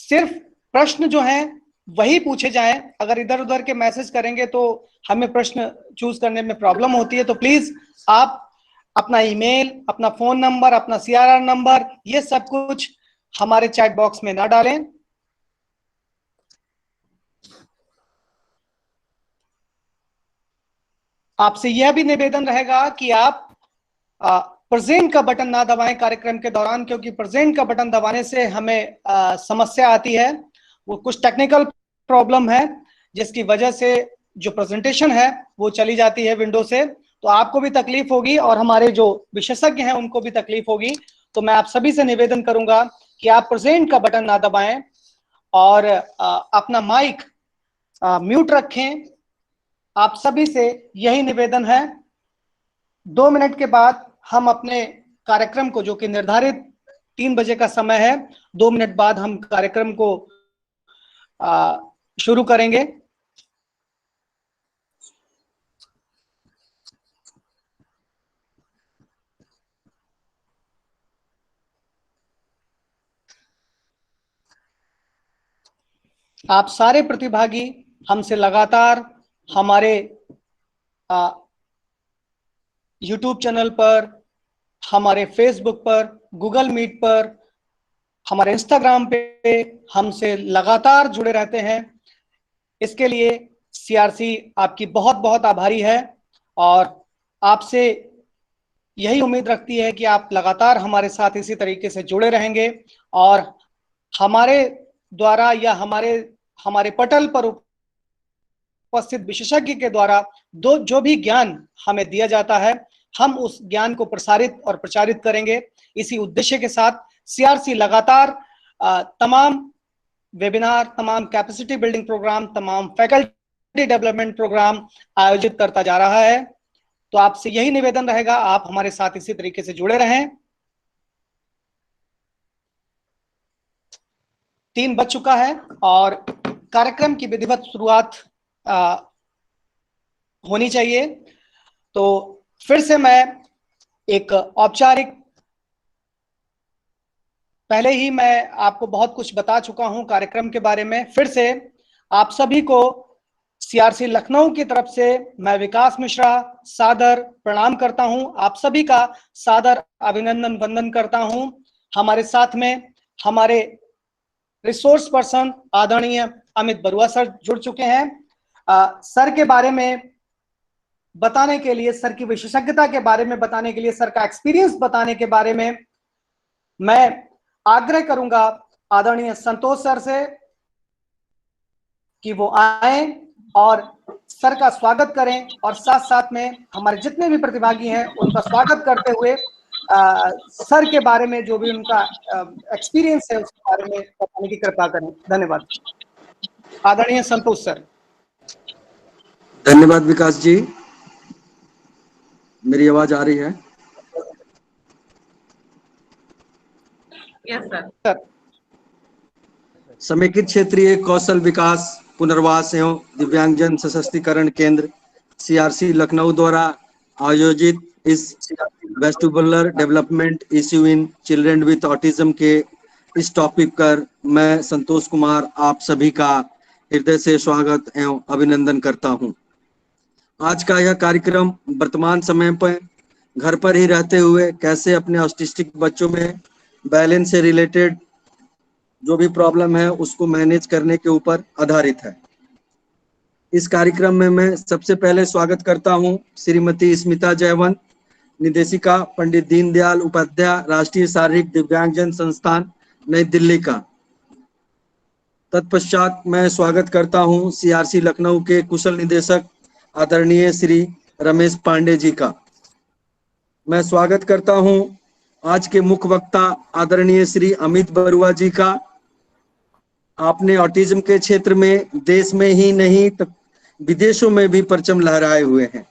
सिर्फ प्रश्न जो हैं वही पूछे जाएं। अगर इधर उधर के मैसेज करेंगे तो हमें प्रश्न चूज करने में प्रॉब्लम होती है। तो प्लीज आप अपना ईमेल, अपना फोन नंबर, अपना CRR नंबर, ये सब कुछ हमारे चैट बॉक्स में ना डालें। आपसे यह भी निवेदन रहेगा कि आप प्रेजेंट का बटन ना दबाएं कार्यक्रम के दौरान, क्योंकि प्रेजेंट का बटन दबाने से हमें समस्या आती है। वो कुछ टेक्निकल प्रॉब्लम है जिसकी वजह से जो प्रेजेंटेशन है वो चली जाती है विंडो से, तो आपको भी तकलीफ होगी और हमारे जो विशेषज्ञ हैं उनको भी तकलीफ होगी। तो मैं आप सभी से निवेदन करूंगा कि आप प्रेजेंट का बटन ना दबाएं और अपना माइक म्यूट रखें। आप सभी से यही निवेदन है। 2 मिनट के बाद हम अपने कार्यक्रम को, जो कि निर्धारित 3 बजे का समय है, 2 मिनट बाद हम कार्यक्रम को शुरू करेंगे। आप सारे प्रतिभागी हमसे लगातार हमारे YouTube चैनल पर, हमारे फेसबुक पर, गूगल मीट पर, हमारे इंस्टाग्राम पे हमसे लगातार जुड़े रहते हैं। इसके लिए CRC आपकी बहुत बहुत आभारी है और आपसे यही उम्मीद रखती है कि आप लगातार हमारे साथ इसी तरीके से जुड़े रहेंगे और हमारे द्वारा या हमारे पटल पर उपस्थित विशेषज्ञ के द्वारा जो भी ज्ञान हमें दिया जाता है, हम उस ज्ञान को प्रसारित और प्रचारित करेंगे। इसी उद्देश्य के साथ CRC लगातार तमाम वेबिनार, तमाम कैपेसिटी बिल्डिंग प्रोग्राम, तमाम फैकल्टी डेवलपमेंट प्रोग्राम आयोजित करता जा रहा है। तो आपसे यही निवेदन रहेगा, आप हमारे साथ इसी तरीके से जुड़े रहें। 3 बज चुका है और कार्यक्रम की विधिवत शुरुआत होनी चाहिए। तो फिर से मैं एक औपचारिक, पहले ही मैं आपको बहुत कुछ बता चुका हूं कार्यक्रम के बारे में। फिर से आप सभी को CRC लखनऊ की तरफ से मैं विकास मिश्रा सादर प्रणाम करता हूं। आप सभी का सादर अभिनंदन वंदन करता हूं। हमारे साथ में हमारे रिसोर्स पर्सन आदरणीय अमित बरुआ सर जुड़ चुके हैं। सर के बारे में बताने के लिए, सर की विशेषज्ञता के बारे में बताने के लिए, सर का एक्सपीरियंस बताने के बारे में मैं आग्रह करूंगा आदरणीय संतोष सर से कि वो आए और सर का स्वागत करें और साथ साथ में हमारे जितने भी प्रतिभागी हैं उनका स्वागत करते हुए सर के बारे में जो भी उनका एक्सपीरियंस है उसके बारे में बताने की कृपा करें। धन्यवाद। आदरणीय संतोष सर। धन्यवाद विकास जी। मेरी आवाज आ रही है? Yes sir. समेकित क्षेत्रीय कौशल विकास पुनर्वास एवं दिव्यांगजन सशक्तिकरण केंद्र CRC लखनऊ द्वारा आयोजित इस vestibular development issue in children with autism के इस टॉपिक पर मैं संतोष कुमार आप सभी का हृदय से स्वागत एवं अभिनंदन करता हूं। आज का यह कार्यक्रम वर्तमान समय पर घर पर ही रहते हुए कैसे अपने ऑटिस्टिक बच्चों में बैलेंस से रिलेटेड जो भी प्रॉब्लम है उसको मैनेज करने के ऊपर आधारित है। इस कार्यक्रम में मैं सबसे पहले स्वागत करता हूं श्रीमती स्मिता जयवंत, निदेशिका पंडित दीनदयाल उपाध्याय राष्ट्रीय शारीरिक दिव्यांगजन संस्थान नई दिल्ली का। तत्पश्चात मैं स्वागत करता हूं CRC लखनऊ के कुशल निदेशक आदरणीय श्री रमेश पांडे जी का। मैं स्वागत करता हूं आज के मुख्य वक्ता आदरणीय श्री अमित बरुआ जी का। आपने ऑटिज्म के क्षेत्र में देश में ही नहीं तो विदेशों में भी परचम लहराए हुए हैं।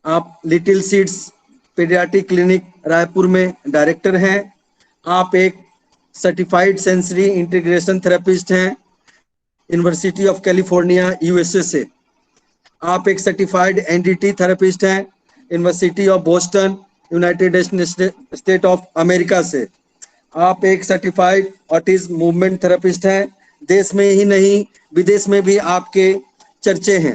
आप little seeds paediatric clinic Raipur में डायरेक्टर हैं। आप एक सर्टिफाइड सेंसरी इंटीग्रेशन थेरेपिस्ट हैं यूनिवर्सिटी ऑफ कैलिफोर्निया USA से। आप एक सर्टिफाइड NDT थेरेपिस्ट हैं university of Boston United state of America से। आप एक सर्टिफाइड ऑटिज्म मूवमेंट थेरेपिस्ट हैं। देश में ही नहीं विदेश में भी आपके चर्चे हैं।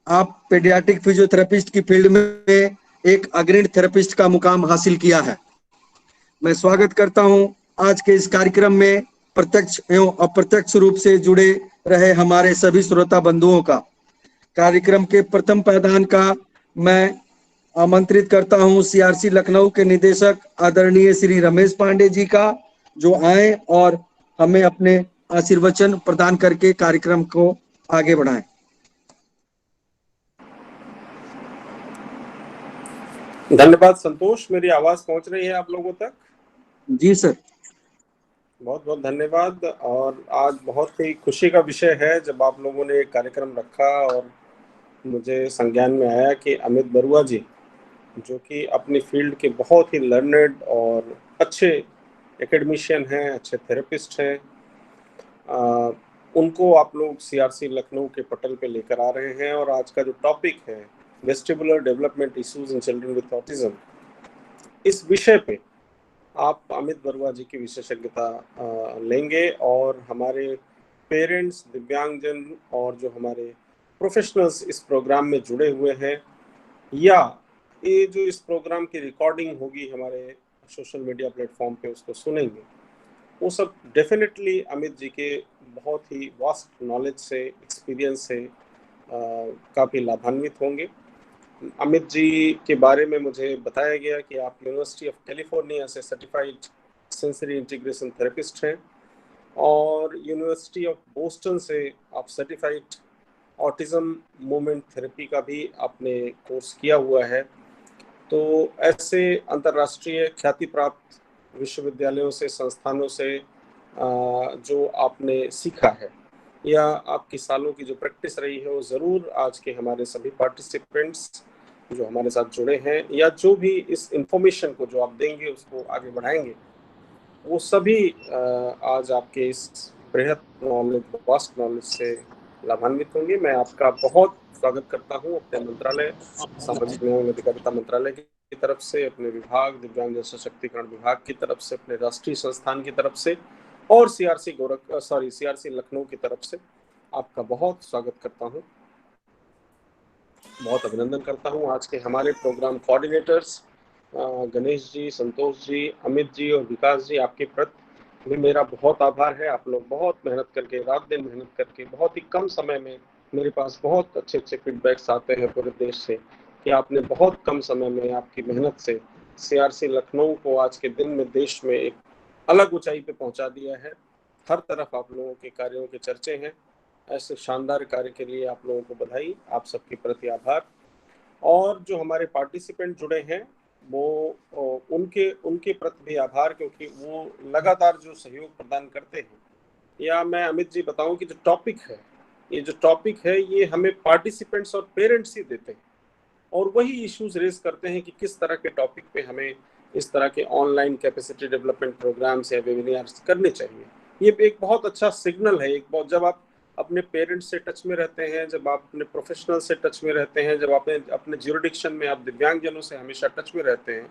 आप पेडियाट्रिक फिजियोथेरेपिस्ट की फील्ड में एक अग्रणी थेरेपिस्ट का मुकाम हासिल किया है। मैं स्वागत करता हूं आज के इस कार्यक्रम में प्रत्यक्ष एवं अप्रत्यक्ष रूप से जुड़े रहे हमारे सभी श्रोता बंधुओं का। कार्यक्रम के प्रथम पायदान का मैं आमंत्रित करता हूं सीआरसी लखनऊ के निदेशक आदरणीय श्री रमेश पांडे जी का, जो आए और हमें अपने आशीर्वचन प्रदान करके कार्यक्रम को आगे बढ़ाएं। धन्यवाद संतोष। मेरी आवाज पहुंच रही है आप लोगों तक? जी सर। बहुत बहुत धन्यवाद। और आज बहुत ही खुशी का विषय है जब आप लोगों ने एक कार्यक्रम रखा और मुझे संज्ञान में आया कि अमित बरुआ जी, जो कि अपनी फील्ड के बहुत ही लर्नेड और अच्छे एकेडमिशियन हैं, अच्छे थेरेपिस्ट हैं, उनको आप लोग सीआरसी लखनऊ के पटल पे लेकर आ रहे हैं। और आज का जो टॉपिक है vestibular development issues in children with autism, इस विषय पे आप अमित बरुआ जी की विशेषज्ञता लेंगे और हमारे पेरेंट्स, दिव्यांगजन और जो हमारे प्रोफेशनल्स इस प्रोग्राम में जुड़े हुए हैं, या ये जो इस प्रोग्राम की रिकॉर्डिंग होगी हमारे सोशल मीडिया प्लेटफॉर्म पे उसको सुनेंगे, वो सब डेफिनेटली अमित जी के बहुत ही वास्ट नॉलेज से, एक्सपीरियंस से काफ़ी लाभान्वित होंगे। अमित जी के बारे में मुझे बताया गया कि आप यूनिवर्सिटी ऑफ कैलिफोर्निया से सर्टिफाइड सेंसरी इंटीग्रेशन थेरेपिस्ट हैं और यूनिवर्सिटी ऑफ बोस्टन से आप सर्टिफाइड ऑटिज्म मूवमेंट थेरेपी का भी आपने कोर्स किया हुआ है। तो ऐसे अंतर्राष्ट्रीय ख्याति प्राप्त विश्वविद्यालयों से, संस्थानों से जो आपने सीखा है या आपकी सालों की जो प्रैक्टिस रही है, वो ज़रूर आज के हमारे सभी पार्टिसिपेंट्स जो हमारे साथ जुड़े हैं या जो भी इस इंफॉर्मेशन को जो आप देंगे उसको आगे बढ़ाएंगे, वो सभी आज आपके इस बृहद नॉलेज, वास्ट नॉलेज से लाभान्वित होंगे। मैं आपका बहुत स्वागत करता हूँ अपने मंत्रालय, सामाजिक न्याय एवं अधिकारिता मंत्रालय की तरफ से, अपने विभाग, दिव्यांगजन सशक्तिकरण विभाग की तरफ से, अपने राष्ट्रीय संस्थान की तरफ से और सीआरसी लखनऊ की तरफ से आपका बहुत स्वागत करता हूँ, बहुत अभिनंदन करता हूँ। आज के हमारे प्रोग्राम कोऑर्डिनेटर्स गणेश जी, संतोष जी, अमित जी और विकास जी, आपके प्रति भी मेरा बहुत आभार है। आप लोग बहुत मेहनत करके, रात दिन मेहनत करके, बहुत ही कम समय में मेरे पास बहुत अच्छे अच्छे फीडबैक्स आते हैं पूरे देश से कि आपने बहुत कम समय में आपकी मेहनत से सीआरसी लखनऊ को आज के दिन में देश में एक अलग ऊंचाई पे पहुंचा दिया है। हर तरफ आप लोगों के कार्यों के चर्चे हैं। ऐसे शानदार कार्य के लिए आप लोगों को बधाई, आप सबके प्रति आभार। और जो हमारे पार्टिसिपेंट जुड़े हैं वो उनके प्रति भी आभार, क्योंकि वो लगातार जो सहयोग प्रदान करते हैं। या मैं अमित जी बताऊं कि जो टॉपिक है, ये जो टॉपिक है ये हमें पार्टिसिपेंट्स और पेरेंट्स ही देते हैं और वही इश्यूज रेज करते हैं कि किस तरह के टॉपिक पे हमें इस तरह के ऑनलाइन कैपेसिटी डेवलपमेंट प्रोग्राम्स या वेबिनार्स करने चाहिए। ये एक बहुत अच्छा सिग्नल है। जब आप अपने पेरेंट्स से टच में रहते हैं, जब आप अपने प्रोफेशनल से टच में रहते हैं, जब आप अपने ज्यूरिडिक्शन में आप दिव्यांगजनों से हमेशा टच में रहते हैं,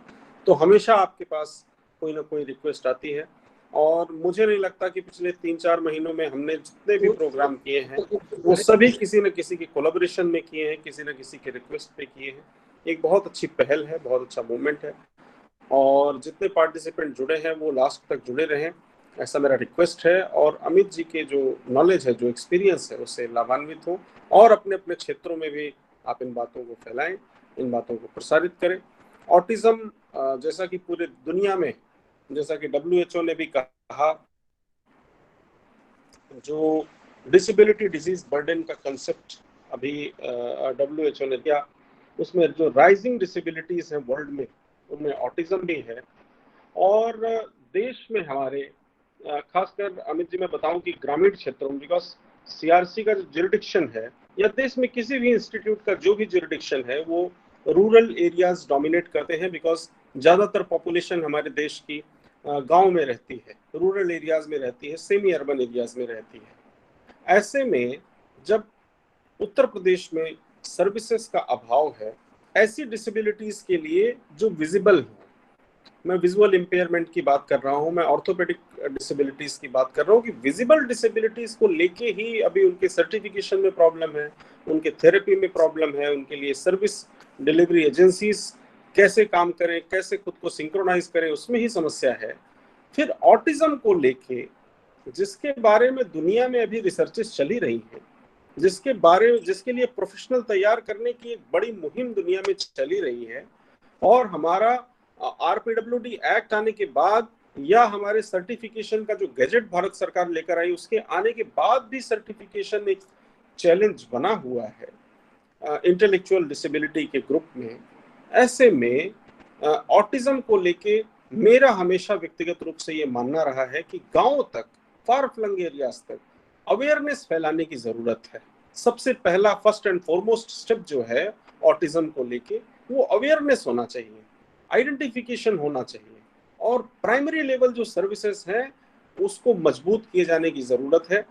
तो हमेशा आपके पास कोई ना कोई रिक्वेस्ट आती है। और मुझे नहीं लगता कि पिछले 3-4 महीनों में हमने जितने भी प्रोग्राम किए हैं वो सभी किसी न किसी के कोलैबोरेशन में किए हैं, किसी न किसी के रिक्वेस्ट पे किए हैं। एक बहुत अच्छी पहल है, बहुत अच्छा मूवमेंट है और जितने पार्टिसिपेंट जुड़े हैं वो लास्ट तक जुड़े रहें, ऐसा मेरा रिक्वेस्ट है। और अमित जी के जो नॉलेज है, जो एक्सपीरियंस है, उससे लाभान्वित हो और अपने अपने क्षेत्रों में भी आप इन बातों को फैलाएं, इन बातों को प्रसारित करें। ऑटिज्म जैसा कि पूरे दुनिया में, जैसा कि WHO ने भी कहा, जो डिसेबिलिटी डिजीज बर्डन का कंसेप्ट अभी WHO ने दिया, उसमें जो राइजिंग डिसेबिलिटीज हैं वर्ल्ड में, उनमें ऑटिज्म भी है। और देश में हमारे खासकर अमित जी मैं बताऊं कि ग्रामीण क्षेत्रों में, बिकॉज सीआरसी का जो ज्यूरिडिक्शन है या देश में किसी भी इंस्टीट्यूट का जो भी ज्यूरिडिक्शन है वो रूरल एरियाज डोमिनेट करते हैं, बिकॉज ज़्यादातर पॉपुलेशन हमारे देश की गांव में रहती है, रूरल एरियाज में रहती है, सेमी अर्बन एरियाज में रहती है। ऐसे में जब उत्तर प्रदेश में सर्विसेज का अभाव है, ऐसी डिसेबिलिटीज के लिए जो विजिबल है, मैं विजुअल इम्पेयरमेंट की बात कर रहा हूँ, मैं ऑर्थोपेडिक डिसेबिलिटीज की बात कर रहा हूँ कि विजिबल डिसेबिलिटीज को लेके ही अभी उनके सर्टिफिकेशन में प्रॉब्लम है, उनके थेरेपी में प्रॉब्लम है, उनके लिए सर्विस डिलीवरी एजेंसीज कैसे काम करें, कैसे खुद को सिंक्रोनाइज करें, उसमें ही समस्या है। फिर ऑटिज्म को लेके जिसके बारे में दुनिया में अभी रिसर्चेस चली रही हैं, जिसके लिए प्रोफेशनल तैयार करने की एक बड़ी मुहिम दुनिया में चली रही है, और हमारा आरपीडब्ल्यूडी एक्ट आने के बाद या हमारे सर्टिफिकेशन का जो गैजेट भारत सरकार लेकर आई उसके आने के बाद भी सर्टिफिकेशन एक चैलेंज बना हुआ है इंटेलेक्चुअल डिसेबिलिटी के ग्रुप में। ऐसे में ऑटिज्म को लेके मेरा हमेशा व्यक्तिगत रूप से ये मानना रहा है कि गांव तक, फार फ्लंग एरियाज तक अवेयरनेस फैलाने की जरूरत है। सबसे पहला फर्स्ट एंड फॉरमोस्ट स्टेप जो है ऑटिज्म को लेके वो अवेयरनेस होना चाहिए, आइडेंटिफिकेशन होना चाहिए, और प्राइमरी लेवल जो सर्विसेज हैं उसको मजबूत किए जाने की जरूरत है।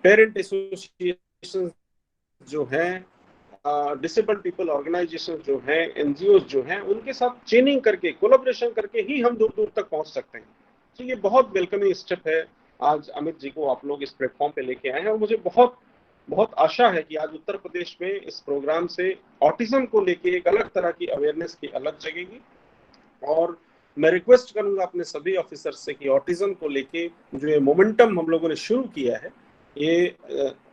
पेरेंट एसोसिएशन जो हैं, डिसेबल्ड पीपल ऑर्गेनाइजेशन जो हैं, एनजीओ जो हैं, उनके साथ चेनिंग करके, कोलैबोरेशन करके ही हम दूर दूर तक पहुंच सकते हैं। तो ये बहुत वेलकमिंग स्टेप है। आज अमित जी को आप लोग इस प्लेटफॉर्म पे लेके आए हैं और मुझे बहुत बहुत आशा है कि आज उत्तर प्रदेश में इस प्रोग्राम से ऑटिज्म को लेके एक अलग तरह की अवेयरनेस की अलग जगेगी। और मैं रिक्वेस्ट करूंगा अपने सभी ऑफिसर से कि ऑटिज्म को लेके जो ये मोमेंटम हम लोगों ने शुरू किया है ये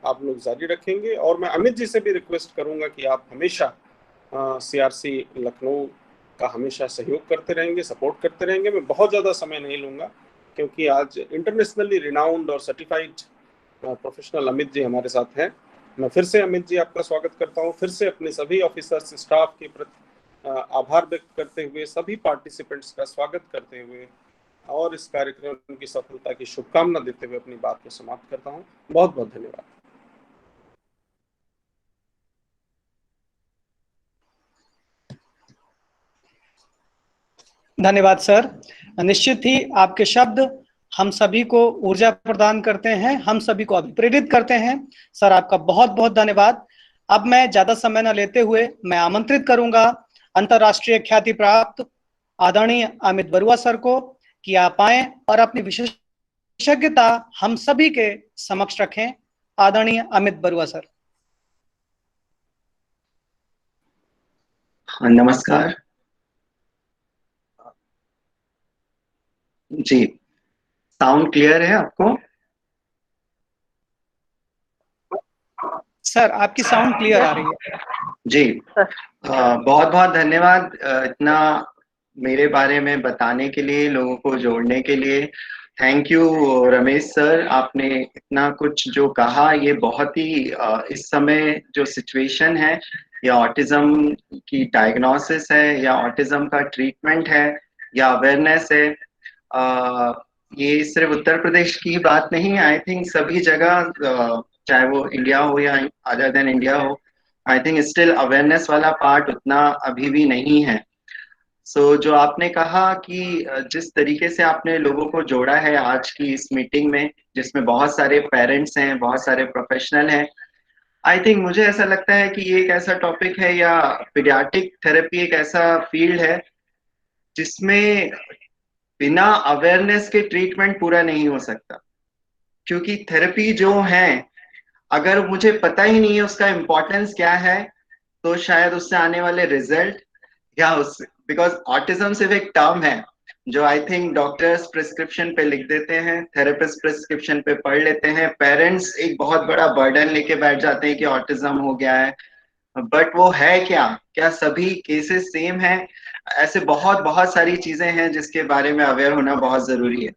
आप लोग जारी रखेंगे। और मैं अमित जी से भी रिक्वेस्ट करूंगा कि आप हमेशा सीआरसी लखनऊ का हमेशा सहयोग करते रहेंगे, सपोर्ट करते रहेंगे। मैं बहुत ज़्यादा समय नहीं लूँगा क्योंकि आज इंटरनेशनली रिनाउंड और सर्टिफाइड प्रोफेशनल अमित जी हमारे साथ हैं। मैं फिर से अमित जी आपका स्वागत करता हूँ, फिर से अपने सभी ऑफिसर्स, स्टाफ के प्रति आभार व्यक्त करते हुए, सभी पार्टिसिपेंट्स का स्वागत करते हुए और इस कार्यक्रम की सफलता की शुभकामना देते हुए अपनी बात को समाप्त करता हूँ। बहुत बहुत धन्यवाद। धन्यवाद सर। निश्चित ही आपके शब्द हम सभी को ऊर्जा प्रदान करते हैं, हम सभी को अभिप्रेरित करते हैं। सर आपका बहुत बहुत धन्यवाद। अब मैं ज्यादा समय न लेते हुए मैं आमंत्रित करूंगा अंतर्राष्ट्रीय ख्याति प्राप्त आदरणीय अमित बरुआ सर को कि आप आए और अपनी विशेषज्ञता हम सभी के समक्ष रखें। आदरणीय अमित बरुआ सर। नमस्कार जी, साउंड क्लियर है आपको? सर आपकी साउंड क्लियर आ रही है जी। बहुत बहुत धन्यवाद इतना मेरे बारे में बताने के लिए, लोगों को जोड़ने के लिए। थैंक यू रमेश सर, आपने इतना कुछ जो कहा ये बहुत ही इस समय जो सिचुएशन है या ऑटिज्म की डायग्नोसिस है या ऑटिज्म का ट्रीटमेंट है या अवेयरनेस है, ये सिर्फ उत्तर प्रदेश की बात नहीं है। आई थिंक सभी जगह, चाहे वो इंडिया हो या अदर देन इंडिया हो, आई थिंक स्टिल अवेयरनेस वाला पार्ट उतना अभी भी नहीं है। सो जो आपने कहा कि जिस तरीके से आपने लोगों को जोड़ा है आज की इस मीटिंग में, जिसमें बहुत सारे पेरेंट्स हैं, बहुत सारे प्रोफेशनल हैं, आई थिंक मुझे ऐसा लगता है कि ये एक ऐसा टॉपिक है या पीडियाट्रिक थेरेपी एक ऐसा फील्ड है जिसमें बिना अवेयरनेस के ट्रीटमेंट पूरा नहीं हो सकता। क्योंकि थेरेपी जो है, अगर मुझे पता ही नहीं है उसका इम्पोर्टेंस क्या है, तो शायद उससे आने वाले रिजल्ट या उस, बिकॉज ऑटिज्म सिर्फ एक टर्म है जो आई थिंक डॉक्टर्स प्रिस्क्रिप्शन पे लिख देते हैं, थेरेपिस्ट प्रिस्क्रिप्शन पे पढ़ लेते हैं, पेरेंट्स एक बहुत बड़ा बर्डन लेके बैठ जाते हैं कि ऑटिज्म हो गया है। बट वो है क्या? क्या सभी केसेस सेम है? ऐसे बहुत बहुत सारी चीजें हैं जिसके बारे में अवेयर होना बहुत जरूरी है।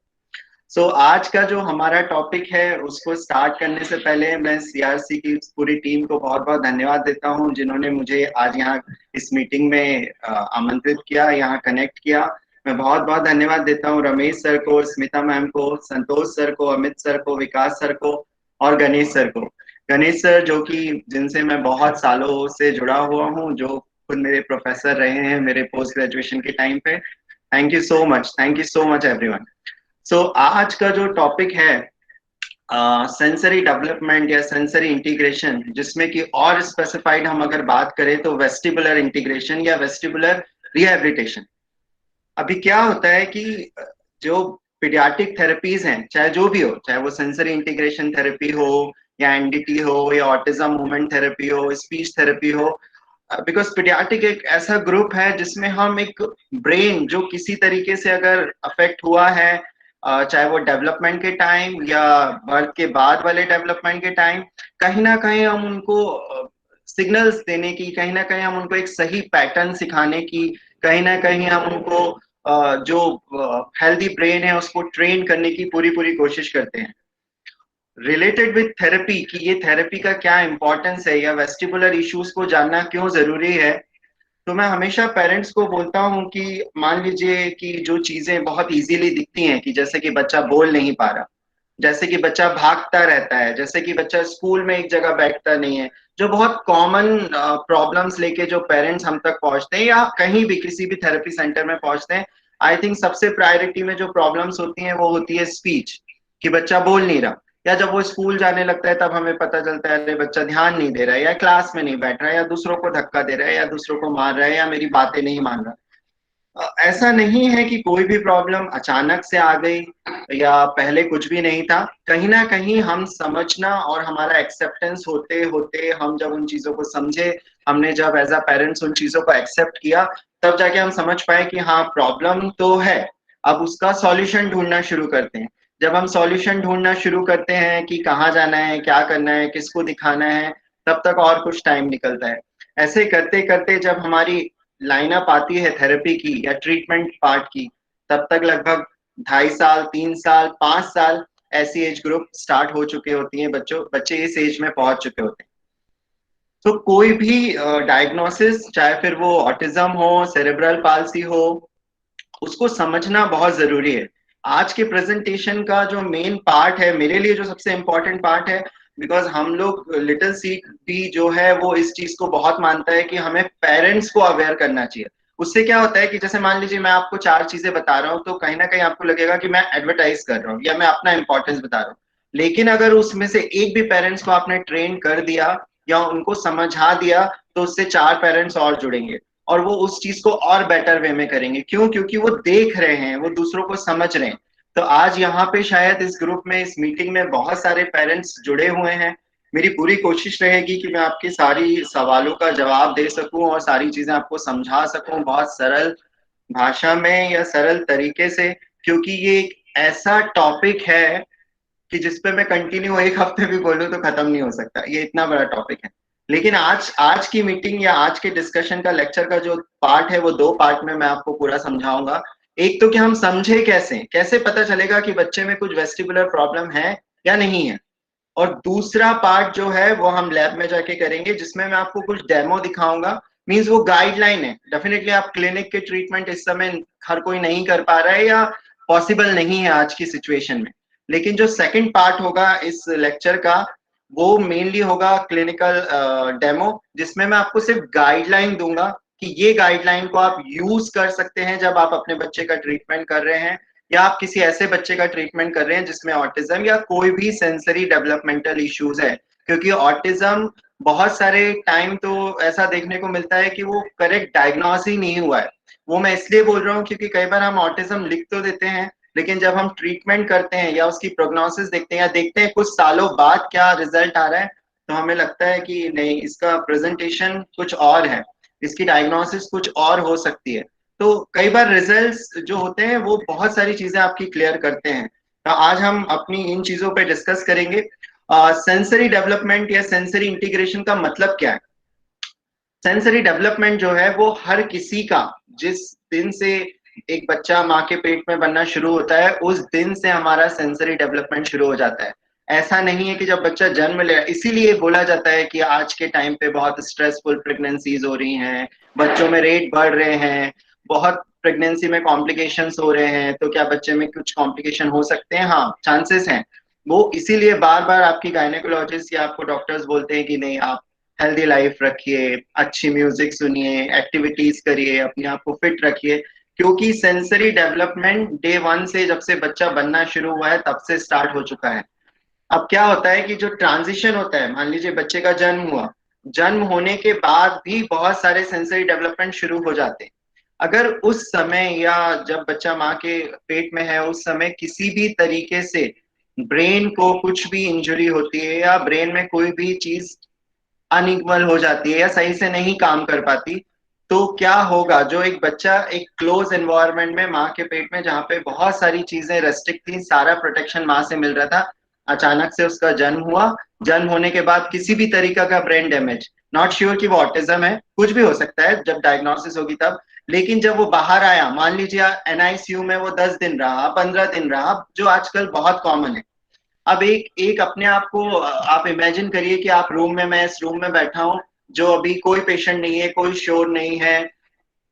सो आज का जो हमारा टॉपिक है उसको स्टार्ट करने से पहले मैं सीआरसी की पूरी टीम को बहुत बहुत धन्यवाद देता हूं जिन्होंने मुझे आज यहाँ इस मीटिंग में आमंत्रित किया, यहाँ कनेक्ट किया। मैं बहुत बहुत धन्यवाद देता हूँ रमेश सर को, स्मिता मैम को, संतोष सर को, अमित सर को, विकास सर को और गणेश सर को। गणेश सर जो कि जिनसे मैं बहुत सालों से जुड़ा हुआ हूँ, जो खुद मेरे प्रोफेसर रहे हैं मेरे पोस्ट ग्रेजुएशन के टाइम पे। Thank you so much, thank you so much everyone. So आज का जो टॉपिक है सेंसरी डेवलपमेंट या सेंसरी इंटीग्रेशन, जिसमें कि और स्पेसिफाइड हम अगर बात करें तो वेस्टिबुलर इंटीग्रेशन या वेस्टिबुलर रिहैबिलिटेशन। अभी क्या होता है कि जो पीडियाट्रिक थेरेपीज हैं, चाहे जो भी हो, चाहे वो सेंसरी इंटीग्रेशन थेरेपी हो या एनडीटी हो या ऑटिज्म मूवमेंट थेरेपी हो, स्पीच थेरेपी हो, बिकॉज पीडियाट्रिक एक ऐसा ग्रुप है जिसमें हम एक ब्रेन जो किसी तरीके से अगर अफेक्ट हुआ है, चाहे वो डेवलपमेंट के टाइम या बर्थ के बाद वाले डेवलपमेंट के टाइम, कहीं ना कहीं हम उनको सिग्नल्स देने की, कहीं ना कहीं हम उनको एक सही पैटर्न सिखाने की, कहीं ना कहीं हम उनको जो हेल्दी ब्रेन है उसको ट्रेन करने की पूरी पूरी कोशिश करते हैं। रिलेटेड विथ थेरेपी कि ये थेरेपी का क्या इंपॉर्टेंस है या वेस्टिबुलर इश्यूज को जानना क्यों जरूरी है, तो मैं हमेशा पेरेंट्स को बोलता हूँ कि मान लीजिए कि जो चीजें बहुत इजीली दिखती हैं, कि जैसे कि बच्चा बोल नहीं पा रहा, जैसे कि बच्चा भागता रहता है, जैसे कि बच्चा स्कूल में एक जगह बैठता नहीं है, जो बहुत कॉमन प्रॉब्लम्स लेके जो पेरेंट्स हम तक पहुंचते हैं या कहीं भी किसी भी थेरेपी सेंटर में पहुंचते हैं, आई थिंक सबसे प्रायोरिटी में जो प्रॉब्लम्स होती हैं वो होती है स्पीच, कि बच्चा बोल नहीं रहा, या जब वो स्कूल जाने लगता है तब हमें पता चलता है अरे बच्चा ध्यान नहीं दे रहा है, या क्लास में नहीं बैठ रहा है, या दूसरों को धक्का दे रहा है, या दूसरों को मार रहा है, या मेरी बातें नहीं मान रहा। ऐसा नहीं है कि कोई भी प्रॉब्लम अचानक से आ गई या पहले कुछ भी नहीं था, कहीं ना कहीं हम समझना और हमारा एक्सेप्टेंस होते होते हम जब उन चीजों को समझे, हमने जब एज अ पेरेंट्स उन चीजों को एक्सेप्ट किया, तब जाके हम समझ पाए कि हाँ प्रॉब्लम तो है, अब उसका सॉल्यूशन ढूंढना शुरू करते हैं। जब हम सॉल्यूशन ढूंढना शुरू करते हैं कि कहाँ जाना है, क्या करना है, किसको दिखाना है, तब तक और कुछ टाइम निकलता है। ऐसे करते करते जब हमारी लाइनअप आती है थेरेपी की या ट्रीटमेंट पार्ट की, तब तक लगभग 2.5 साल, 3 साल, 5 साल ऐसी एज ग्रुप स्टार्ट हो चुके होती हैं, बच्चे इस एज में पहुंच चुके होते हैं। तो कोई भी डायग्नोसिस, चाहे फिर वो ऑटिज्म हो, सेरेब्रल पाल्सी हो, उसको समझना बहुत जरूरी है। आज के प्रेजेंटेशन का जो मेन पार्ट है, मेरे लिए जो सबसे इम्पोर्टेंट पार्ट है, बिकॉज हम लोग लिटिल सीक भी जो है वो इस चीज को बहुत मानता है कि हमें पेरेंट्स को अवेयर करना चाहिए। उससे क्या होता है कि जैसे मान लीजिए मैं आपको 4 चीजें बता रहा हूँ, तो कहीं ना कहीं आपको लगेगा कि मैं एडवर्टाइज कर रहा हूँ या मैं अपना इंपॉर्टेंस बता रहा हूँ, लेकिन अगर उसमें से एक भी पेरेंट्स को आपने ट्रेन कर दिया या उनको समझा दिया, तो उससे 4 पेरेंट्स और जुड़ेंगे और वो उस चीज को और बेटर वे में करेंगे। क्यों? क्योंकि वो देख रहे हैं, वो दूसरों को समझ रहे हैं। तो आज यहाँ पे शायद इस ग्रुप में, इस मीटिंग में बहुत सारे पेरेंट्स जुड़े हुए हैं। मेरी पूरी कोशिश रहेगी कि मैं आपके सारी सवालों का जवाब दे सकूं और सारी चीजें आपको समझा सकूं बहुत सरल भाषा में या सरल तरीके से, क्योंकि ये एक ऐसा टॉपिक है कि जिसपे मैं कंटिन्यू 1 हफ्ते भी बोलूं तो खत्म नहीं हो सकता, ये इतना बड़ा टॉपिक है। लेकिन आज आज की मीटिंग या आज के डिस्कशन का, लेक्चर का जो पार्ट है, वो 2 पार्ट में मैं आपको पूरा समझाऊंगा। एक तो कि हम समझे कैसे, कैसे पता चलेगा कि बच्चे में कुछ वेस्टिबुलर प्रॉब्लम है या नहीं है, और दूसरा पार्ट जो है वो हम लैब में जाके करेंगे, जिसमें मैं आपको कुछ डेमो दिखाऊंगा। मींस वो गाइडलाइन है, डेफिनेटली आप क्लिनिक के ट्रीटमेंट इस समय हर कोई नहीं कर पा रहा है या पॉसिबल नहीं है आज की सिचुएशन में, लेकिन जो सेकंड पार्ट होगा इस लेक्चर का, वो मेनली होगा क्लिनिकल डेमो, जिसमें मैं आपको सिर्फ गाइडलाइन दूंगा कि ये गाइडलाइन को आप यूज कर सकते हैं जब आप अपने बच्चे का ट्रीटमेंट कर रहे हैं, या आप किसी ऐसे बच्चे का ट्रीटमेंट कर रहे हैं जिसमें ऑटिज्म या कोई भी सेंसरी डेवलपमेंटल इश्यूज है। क्योंकि ऑटिज्म बहुत सारे टाइम तो ऐसा देखने को मिलता है कि वो करेक्ट डायग्नोस ही नहीं हुआ है। वो मैं इसलिए बोल रहा हूँ क्योंकि कई बार हम ऑटिज्म लिख तो देते हैं, लेकिन जब हम ट्रीटमेंट करते हैं या उसकी प्रोग्नोसिस देखते हैं या देखते हैं कुछ सालों बाद क्या रिजल्ट आ रहा है, तो हमें लगता है कि नहीं, इसका प्रेजेंटेशन कुछ और है, इसकी डायग्नोसिस कुछ और हो सकती है। तो कई बार रिजल्ट्स जो होते हैं वो बहुत सारी चीजें आपकी क्लियर करते हैं। तो आज हम अपनी इन चीजों पे डिस्कस करेंगे। सेंसरी डेवलपमेंट या सेंसरी इंटीग्रेशन का मतलब क्या है? सेंसरी डेवलपमेंट जो है वो हर किसी का, जिस दिन से एक बच्चा माँ के पेट में बनना शुरू होता है, उस दिन से हमारा सेंसरी डेवलपमेंट शुरू हो जाता है। ऐसा नहीं है कि जब बच्चा जन्म ले, इसीलिए बोला जाता है कि आज के टाइम पे बहुत स्ट्रेसफुल प्रेगनेंसीज हो रही हैं, बच्चों में रेट बढ़ रहे हैं, बहुत प्रेगनेंसी में कॉम्प्लिकेशंस हो रहे हैं, तो क्या बच्चे में कुछ कॉम्प्लिकेशन हो सकते हैं? हाँ, चांसेस हैं। वो इसीलिए बार बार आपकी गायनेकोलॉजिस्ट या आपको डॉक्टर्स बोलते हैं कि नहीं, आप हेल्दी लाइफ रखिए, अच्छी म्यूजिक सुनिए, एक्टिविटीज करिए, अपने आप को फिट रखिए, क्योंकि सेंसरी डेवलपमेंट डे 1 से, जब से बच्चा बनना शुरू हुआ है तब से स्टार्ट हो चुका है। अब क्या होता है कि जो ट्रांजिशन होता है, मान लीजिए बच्चे का जन्म हुआ, जन्म होने के बाद भी बहुत सारे सेंसरी डेवलपमेंट शुरू हो जाते हैं। अगर उस समय या जब बच्चा माँ के पेट में है उस समय किसी भी तरीके से ब्रेन को कुछ भी इंजरी होती है या ब्रेन में कोई भी चीज अनइक्वल हो जाती है या सही से नहीं काम कर पाती, तो क्या होगा? जो एक बच्चा एक क्लोज एनवायरनमेंट में माँ के पेट में जहाँ पे बहुत सारी चीजें रेस्ट्रिक्ट थी, सारा प्रोटेक्शन माँ से मिल रहा था, अचानक से उसका जन्म हुआ, जन्म होने के बाद किसी भी तरीका का ब्रेन डैमेज, नॉट श्योर कि वो ऑटिज्म है, कुछ भी हो सकता है जब डायग्नोसिस होगी तब, लेकिन जब वो बाहर आया, मान लीजिए एनआईसीयू में वो 10 दिन रहा, 15 दिन रहा, जो आजकल बहुत कॉमन है। अब एक एक अपने आप को आप इमेजिन करिए कि आप रूम में, मैं इस रूम में बैठा हूँ, जो अभी कोई पेशेंट नहीं है, कोई शोर नहीं है,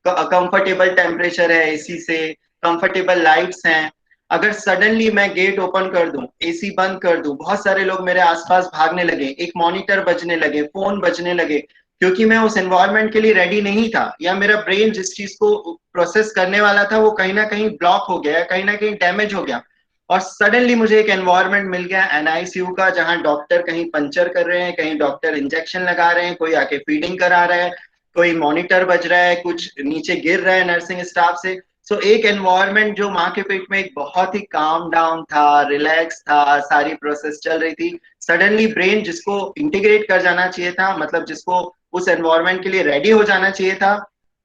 कंफर्टेबल टेम्परेचर है, एसी से कंफर्टेबल लाइट्स हैं। अगर सडनली मैं गेट ओपन कर दूं, एसी बंद कर दूं, बहुत सारे लोग मेरे आसपास भागने लगे, एक मॉनिटर बजने लगे, फोन बजने लगे, क्योंकि मैं उस एनवायरनमेंट के लिए रेडी नहीं था, या मेरा ब्रेन जिस चीज को प्रोसेस करने वाला था वो कहीं ना कहीं ब्लॉक हो गया, कहीं ना कहीं डैमेज हो गया, और सडनली मुझे एक एनवायरनमेंट मिल गया एनआईसीयू का, जहां डॉक्टर कहीं पंचर कर रहे हैं, कहीं डॉक्टर इंजेक्शन लगा रहे हैं, कोई आके फीडिंग करा रहा है, कोई मॉनिटर बज रहा है, कुछ नीचे गिर रहा है नर्सिंग स्टाफ से। सो एक एनवायरनमेंट जो माँ के पेट में एक बहुत ही काम डाउन था, रिलैक्स था, सारी प्रोसेस चल रही थी, सडनली ब्रेन जिसको इंटीग्रेट कर जाना चाहिए था, मतलब जिसको उस एनवायरनमेंट के लिए रेडी हो जाना चाहिए था,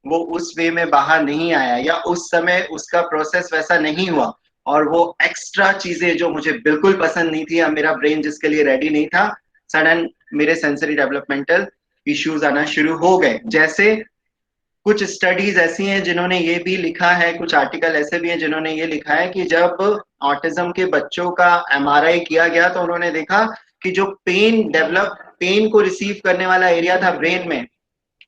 वो उस वे में बाहर नहीं आया, या उस समय उसका प्रोसेस वैसा नहीं हुआ, और वो एक्स्ट्रा चीजें जो मुझे बिल्कुल पसंद नहीं थी, या मेरा ब्रेन जिसके लिए रेडी नहीं था, सडन मेरे सेंसरी डेवलपमेंटल इश्यूज आना शुरू हो गए। जैसे कुछ स्टडीज ऐसी हैं जिन्होंने ये भी लिखा है, कुछ आर्टिकल ऐसे भी हैं जिन्होंने ये लिखा है कि जब ऑटिज्म के बच्चों का एमआरआई किया गया तो उन्होंने देखा कि जो पेन को रिसीव करने वाला एरिया था ब्रेन में,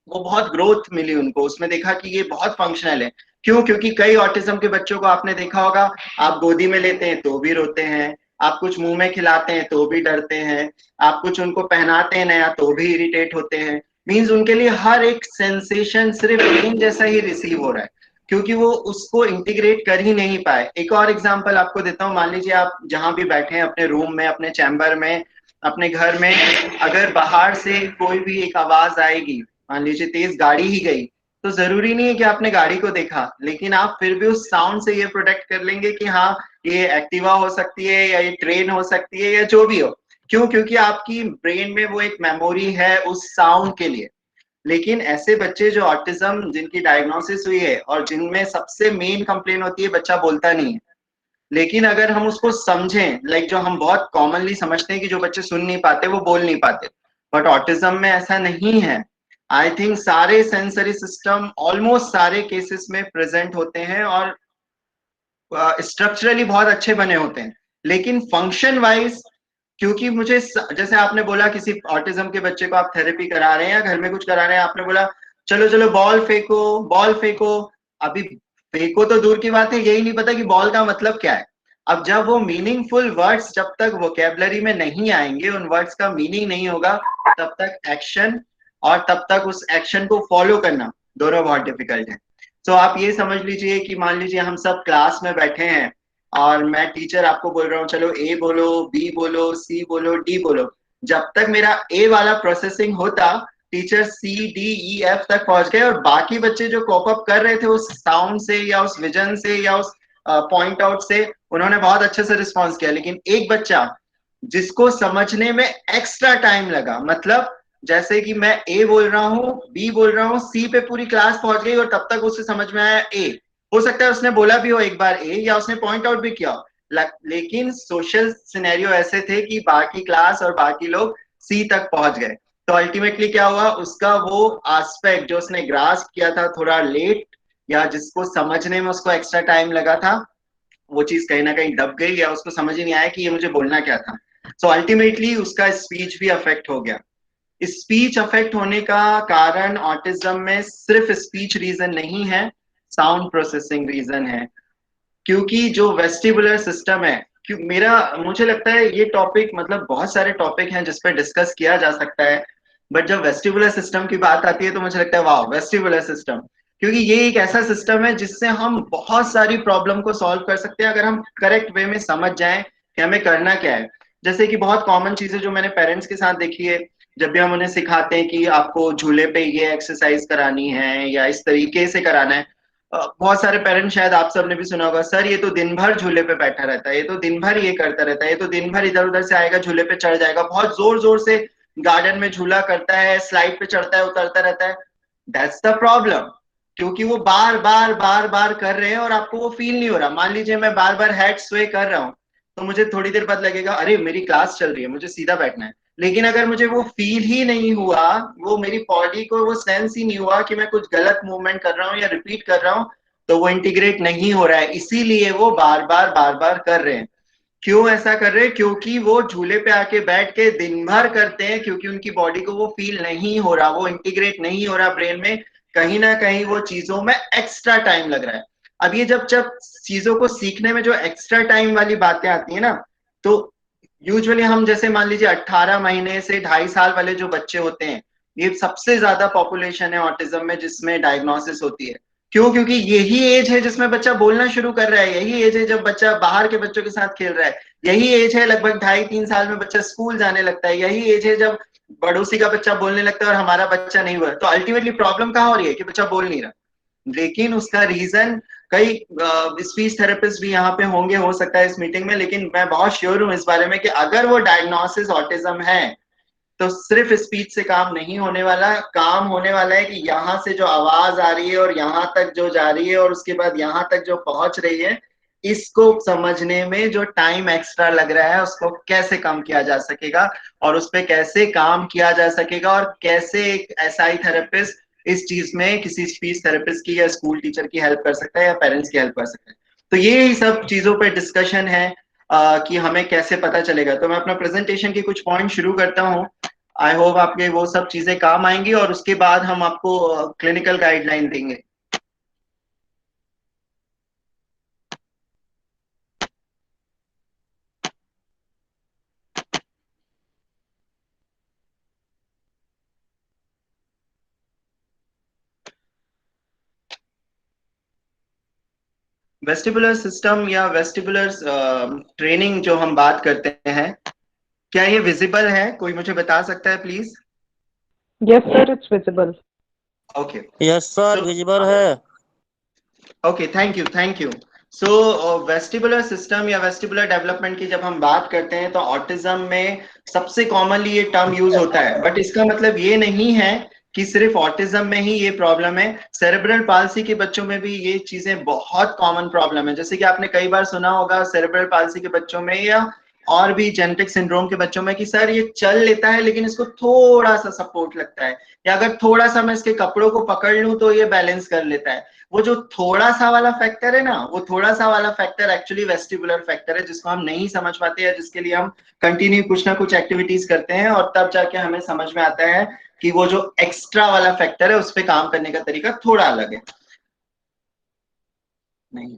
वो बहुत ग्रोथ मिली उनको, उसमें देखा कि ये बहुत फंक्शनल है। क्यों? क्योंकि कई ऑटिज्म के बच्चों को आपने देखा होगा, आप गोदी में लेते हैं तो भी रोते हैं, आप कुछ मुंह में खिलाते हैं तो भी डरते हैं, आप कुछ उनको पहनाते हैं नया तो भी इरिटेट होते हैं। मींस उनके लिए हर एक सेंसेशन सिर्फ पेन जैसा ही रिसीव हो रहा है, क्योंकि वो उसको इंटीग्रेट कर ही नहीं पाए। एक और एग्जांपल आपको देता हूँ, मान लीजिए आप जहां भी बैठे हैं, अपने रूम में, अपने चैम्बर में, अपने घर में, अगर बाहर से कोई भी एक आवाज आएगी, मान लीजिए तेज गाड़ी ही गई, तो जरूरी नहीं है कि आपने गाड़ी को देखा, लेकिन आप फिर भी उस साउंड से ये प्रोटेक्ट कर लेंगे कि हाँ ये एक्टिवा हो सकती है, या ये ट्रेन हो सकती है, या जो भी हो। क्यों? क्योंकि आपकी ब्रेन में वो एक मेमोरी है उस साउंड के लिए। लेकिन ऐसे बच्चे जो ऑटिज्म जिनकी डायग्नोसिस हुई है और जिनमें सबसे मेन कंप्लेन होती है बच्चा बोलता नहीं है, लेकिन अगर हम उसको समझें, लाइक जो हम बहुत कॉमनली समझते हैं कि जो बच्चे सुन नहीं पाते वो बोल नहीं पाते, बट ऑटिज्म में ऐसा नहीं है। आई थिंक सारे सेंसरी सिस्टम ऑलमोस्ट सारे केसेस में प्रेजेंट होते हैं और स्ट्रक्चरली बहुत अच्छे बने होते हैं, लेकिन फंक्शन वाइज, क्योंकि मुझे जैसे आपने बोला किसी ऑटिज्म के बच्चे को आप थेरेपी करा रहे हैं या घर में कुछ करा रहे हैं, आपने बोला चलो चलो बॉल फेंको, बॉल फेंको। अभी फेंको तो दूर की बात है, यही नहीं पता कि बॉल का मतलब क्या है। अब जब वो मीनिंगफुल वर्ड्स जब तक वोकेबलरी में नहीं आएंगे, उन वर्ड्स का मीनिंग नहीं होगा, तब तक एक्शन और तब तक उस एक्शन को फॉलो करना दोनों बहुत डिफिकल्ट है। तो आप ये समझ लीजिए कि मान लीजिए हम सब क्लास में बैठे हैं और मैं टीचर आपको बोल रहा हूँ चलो ए बोलो, बी बोलो, सी बोलो, डी बोलो, जब तक मेरा ए वाला प्रोसेसिंग होता, teacher C D E F तक पहुंच गए, और बाकी बच्चे जो कॉप अप कर रहे थे उस साउंड से या उस विजन से या उस पॉइंट आउट से, उन्होंने बहुत अच्छे से रिस्पॉन्स किया। लेकिन एक बच्चा जिसको समझने में एक्स्ट्रा टाइम लगा, मतलब जैसे कि मैं ए बोल रहा हूँ, बी बोल रहा हूँ, सी पे पूरी क्लास पहुंच गई और तब तक उसे समझ में आया ए, हो सकता है उसने बोला भी हो एक बार ए, या उसने पॉइंट आउट भी किया हो, लेकिन सोशल सिनेरियो ऐसे थे कि बाकी क्लास और बाकी लोग सी तक पहुंच गए। तो अल्टीमेटली क्या हुआ, उसका वो एस्पेक्ट जो उसने ग्रास्प किया था थोड़ा लेट, या जिसको समझने में उसको एक्स्ट्रा टाइम लगा था, वो चीज कहीं ना कहीं दब गई, या उसको समझ ही नहीं आया कि ये मुझे बोलना क्या था। सो अल्टीमेटली उसका स्पीच भी अफेक्ट हो गया। स्पीच अफेक्ट होने का कारण ऑटिज्म में सिर्फ स्पीच रीजन नहीं है, साउंड प्रोसेसिंग रीजन है। क्योंकि जो वेस्टिबुलर सिस्टम है, मुझे लगता है ये टॉपिक, मतलब बहुत सारे टॉपिक हैं जिस पर डिस्कस किया जा सकता है, बट जब वेस्टिबुलर सिस्टम की बात आती है तो मुझे लगता है वाह, वेस्टिबुलर सिस्टम, क्योंकि ये एक ऐसा सिस्टम है जिससे हम बहुत सारी प्रॉब्लम को सॉल्व कर सकते हैं अगर हम करेक्ट वे में समझ जाएं कि हमें करना क्या है। जैसे कि बहुत कॉमन चीजें जो मैंने पेरेंट्स के साथ देखी है, जब भी हम उन्हें सिखाते हैं कि आपको झूले पे ये एक्सरसाइज करानी है या इस तरीके से कराना है, बहुत सारे पेरेंट्स, शायद आप सबने भी सुना होगा, सर ये तो दिन भर झूले पे बैठा रहता है, ये तो दिन भर ये करता रहता है, ये तो दिन भर इधर उधर से आएगा, झूले पे चढ़ जाएगा, बहुत जोर जोर से गार्डन में झूला करता है, स्लाइड पे चढ़ता है उतरता रहता है। दैट्स द प्रॉब्लम, क्योंकि वो बार बार बार बार कर रहे हैं और आपको वो फील नहीं हो रहा। मान लीजिए मैं बार बार हेड स्वे कर रहा हूँ, तो मुझे थोड़ी देर बाद लगेगा अरे मेरी क्लास चल रही है, मुझे सीधा बैठना है। लेकिन अगर मुझे वो फील ही नहीं हुआ, वो मेरी बॉडी को वो सेंस ही नहीं हुआ कि मैं कुछ गलत मूवमेंट कर रहा हूँ या रिपीट कर रहा हूँ, तो वो इंटीग्रेट नहीं हो रहा है। इसीलिए वो बार बार कर रहे हैं। क्यों ऐसा कर रहे हैं? क्योंकि वो झूले पे आके बैठ के दिन भर करते हैं, क्योंकि उनकी बॉडी को वो फील नहीं हो रहा, वो इंटीग्रेट नहीं हो रहा ब्रेन में, कहीं ना कहीं वो चीजों में एक्स्ट्रा टाइम लग रहा है। अब ये जब जब चीजों को सीखने में जो एक्स्ट्रा टाइम वाली बातें आती है ना, तो यूजुअली हम जैसे मान लीजिए 18 महीने से 2.5 साल वाले जो बच्चे होते हैं, ये सबसे ज्यादा पॉपुलेशन है ऑटिज्म में जिसमें डायग्नोसिस होती है। क्यों? क्योंकि यही एज है जिसमें बच्चा बोलना शुरू कर रहा है, यही एज है जब बच्चा बाहर के बच्चों के साथ खेल रहा है, यही एज है लगभग 2.5-3 साल में बच्चा स्कूल जाने लगता है, यही एज है जब पड़ोसी का बच्चा बोलने लगता है और हमारा बच्चा नहीं हुआ। तो अल्टीमेटली प्रॉब्लम कहाँ हो रही है कि बच्चा बोल नहीं रहा। लेकिन उसका रीजन, कई स्पीच थेरेपिस्ट भी यहाँ पे होंगे हो सकता है इस मीटिंग में, लेकिन मैं बहुत श्योर हूँ इस बारे में कि अगर वो डायग्नोसिस ऑटिज्म है तो सिर्फ स्पीच से काम नहीं होने वाला, काम होने वाला है कि यहाँ से जो आवाज आ रही है और यहाँ तक जो जा रही है और उसके बाद यहाँ तक जो पहुंच रही है, इसको समझने में जो टाइम एक्स्ट्रा लग रहा है उसको कैसे कम किया जा सकेगा और उस पर कैसे काम किया जा सकेगा, और कैसे एक एसआई थेरेपिस्ट इस चीज में किसी स्पीच थेरेपिस्ट की या स्कूल टीचर की हेल्प कर सकता है या पेरेंट्स की हेल्प कर सकता है। तो ये सब चीजों पे डिस्कशन है कि हमें कैसे पता चलेगा। तो मैं अपना प्रेजेंटेशन के कुछ पॉइंट शुरू करता हूँ। आई होप आपके वो सब चीजें काम आएंगी और उसके बाद हम आपको क्लिनिकल गाइडलाइन देंगे। वेस्टिबुलर सिस्टम या वेस्टिबुलर ट्रेनिंग जो हम बात करते हैं, क्या ये विजिबल है? कोई मुझे बता सकता है please? Yes, sir, it's visible. Okay, yes sir, visible है। Okay, thank you. So vestibular system या वेस्टिबुलर डेवलपमेंट की जब हम बात करते हैं तो ऑटिज्म में सबसे कॉमनली ये टर्म यूज होता है, बट इसका मतलब ये नहीं है कि सिर्फ ऑटिज्म में ही ये प्रॉब्लम है। सेरेब्रल पाल्सी के बच्चों में भी ये चीजें बहुत कॉमन प्रॉब्लम है। जैसे कि आपने कई बार सुना होगा सेरेब्रल पाल्सी के बच्चों में या और भी जेनेटिक सिंड्रोम के बच्चों में कि सर ये चल लेता है लेकिन इसको थोड़ा सा सपोर्ट लगता है, या अगर थोड़ा सा मैं इसके कपड़ों को पकड़ लूं तो ये बैलेंस कर लेता है। वो जो थोड़ा सा वाला फैक्टर है ना, वो थोड़ा सा वाला फैक्टर एक्चुअली वेस्टिबुलर फैक्टर है, जिसको हम नहीं समझ पाते हैं, जिसके लिए हम कंटिन्यू कुछ ना कुछ एक्टिविटीज करते हैं और तब जाके हमें समझ में आता है कि वो जो एक्स्ट्रा वाला फैक्टर है उस पर काम करने का तरीका थोड़ा अलग है। नहीं,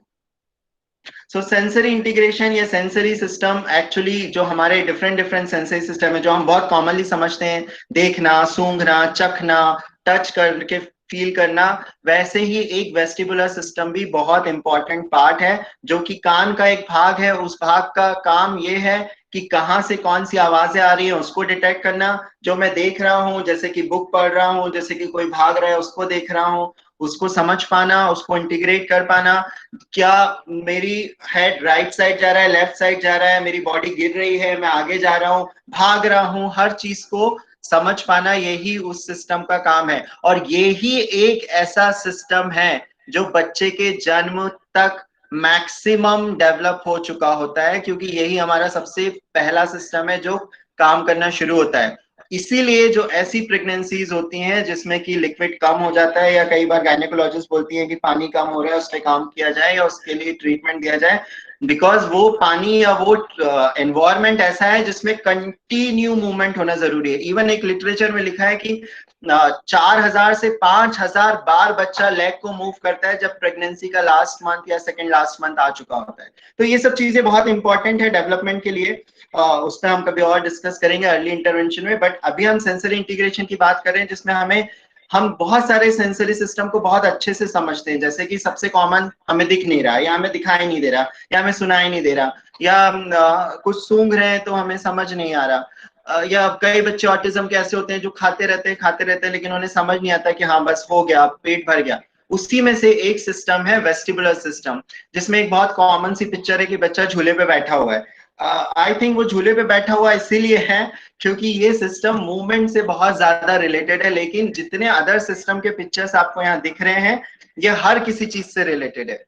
सो सेंसरी इंटीग्रेशन या सेंसरी सिस्टम एक्चुअली जो हमारे डिफरेंट सेंसरी सिस्टम है जो हम बहुत कॉमनली समझते हैं, देखना, सूंघना, चखना, टच करके फील करना, वैसे ही एक वेस्टिबुलर सिस्टम भी बहुत इंपॉर्टेंट पार्ट है जो कि कान का एक भाग है। उस भाग का काम ये है कि कहाँ से कौन सी आवाजें आ रही हैं उसको डिटेक्ट करना, जो मैं देख रहा हूँ जैसे कि बुक पढ़ रहा हूँ, जैसे कि कोई भाग रहा है उसको देख रहा हूँ, उसको समझ पाना, उसको इंटीग्रेट कर पाना। क्या मेरी हेड राइट साइड जा रहा है, लेफ्ट साइड जा रहा है, मेरी बॉडी गिर रही है, मैं आगे जा रहा हूँ, भाग रहा हूँ, हर चीज को समझ पाना, यही उस सिस्टम का काम है। और यही एक ऐसा सिस्टम है जो बच्चे के जन्म तक मैक्सिमम डेवलप हो चुका होता है, क्योंकि यही हमारा सबसे पहला सिस्टम है जो काम करना शुरू होता है। इसीलिए जो ऐसी प्रेगनेंसीज होती हैं जिसमें कि लिक्विड कम हो जाता है, या कई बार गायनेकोलॉजिस्ट बोलती हैं कि पानी कम हो रहा है, उस पर काम किया जाए या उसके लिए ट्रीटमेंट दिया जाए, बिकॉज वो पानी या वो एनवायरमेंट ऐसा है जिसमें कंटिन्यू मूवमेंट होना जरूरी है। इवन एक लिटरेचर में लिखा है कि 4000 से 5000 बार बच्चा लेग को मूव करता है जब प्रेगनेंसी का लास्ट मंथ या सेकंड लास्ट मंथ आ चुका होता है। तो ये सब चीजें बहुत इंपॉर्टेंट है डेवलपमेंट के लिए। उस पर हम कभी और डिस्कस करेंगे अर्ली इंटरवेंशन में, बट अभी हम सेंसरी इंटीग्रेशन की बात कर रहे हैं जिसमें हम बहुत सारे सेंसरी सिस्टम को बहुत अच्छे से समझते हैं। जैसे कि सबसे कॉमन, हमें दिख नहीं रहा, या हमें दिखाई नहीं दे रहा, या हमें सुनाई नहीं दे रहा, या कुछ सूंघ रहे हैं तो हमें समझ नहीं आ रहा, या कई बच्चे ऑटिज्म के ऐसे होते हैं जो खाते रहते हैं लेकिन उन्हें समझ नहीं आता कि हाँ बस हो गया, पेट भर गया। उसी में से एक सिस्टम है वेस्टिबुलर सिस्टम, जिसमें एक बहुत कॉमन सी पिक्चर है कि बच्चा झूले पे बैठा हुआ है। आई थिंक वो झूले पे बैठा हुआ इसीलिए है क्योंकि ये सिस्टम मूवमेंट से बहुत ज्यादा रिलेटेड है, लेकिन जितने अदर सिस्टम के पिक्चर्स आपको यहाँ दिख रहे हैं ये हर किसी चीज से रिलेटेड है।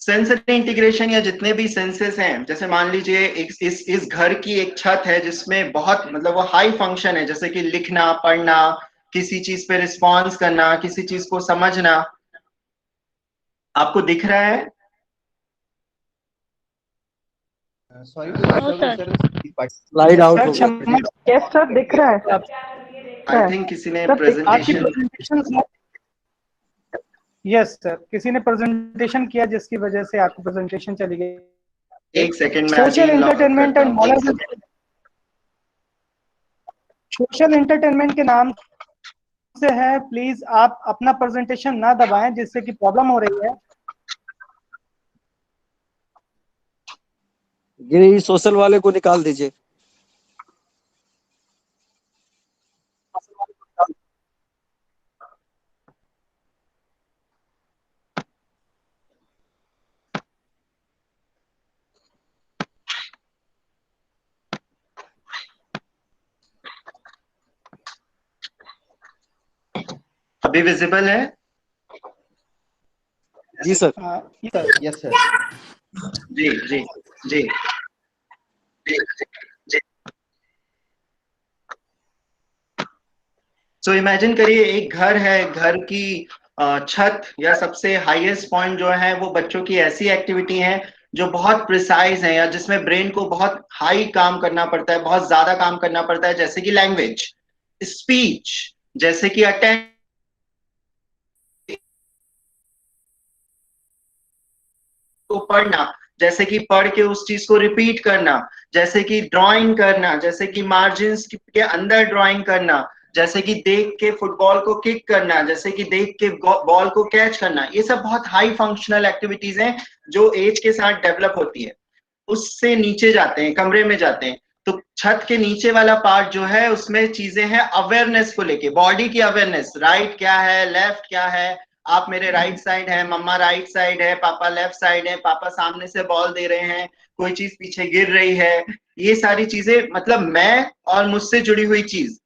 सेंसरी इंटीग्रेशन या जितने भी सेंसेस हैं, जैसे मान लीजिए इस घर की एक छत है जिसमें बहुत मतलब वो हाई फंक्शन है, जैसे कि लिखना, पढ़ना, किसी चीज पे रिस्पॉन्स करना, किसी चीज को समझना। आपको दिख रहा है? स्लाइड आउट हो गया। यस सर, दिख रहा है। आई थिंक किसी ने आपकी प्रेजेंटेशन प्रेजेंटेशन, यस सर, किसी ने प्रेजेंटेशन किया जिसकी वजह से आपकी प्रेजेंटेशन चली गई। एक सेकंड में social entertainment and knowledge, social entertainment के नाम से है। प्लीज आप अपना प्रेजेंटेशन ना दबाएं जिससे कि प्रॉब्लम हो रही है। गिरी, सोशल वाले को निकाल दीजिए। अभी विजिबल है? जी सर। Yes sir. जी जी जी सो इमेजिन करिए एक घर है, घर की छत या सबसे हाईएस्ट पॉइंट जो है वो बच्चों की ऐसी एक्टिविटी है जो बहुत प्रिसाइज है या जिसमें ब्रेन को बहुत हाई काम करना पड़ता है, बहुत ज्यादा काम करना पड़ता है, जैसे कि लैंग्वेज, स्पीच, जैसे कि अटेंड को पढ़ना, जैसे कि पढ़ के उस चीज को रिपीट करना, जैसे कि ड्राइंग करना, जैसे कि मार्जिन्स के अंदर ड्राइंग करना, जैसे कि देख के फुटबॉल को किक करना, जैसे कि देख के बॉल को कैच करना। ये सब बहुत हाई फंक्शनल एक्टिविटीज हैं जो एज के साथ डेवलप होती है। उससे नीचे जाते हैं, कमरे में जाते हैं, तो छत के नीचे वाला पार्ट जो है उसमें चीजें हैं अवेयरनेस को लेके, बॉडी की अवेयरनेस, राइट क्या है, लेफ्ट क्या है, आप मेरे राइट साइड है, मम्मा राइट साइड है, पापा लेफ्ट साइड है, पापा सामने से बॉल दे रहे हैं, कोई चीज पीछे गिर रही है, ये सारी चीजें मतलब मैं और मुझसे जुड़ी हुई चीज।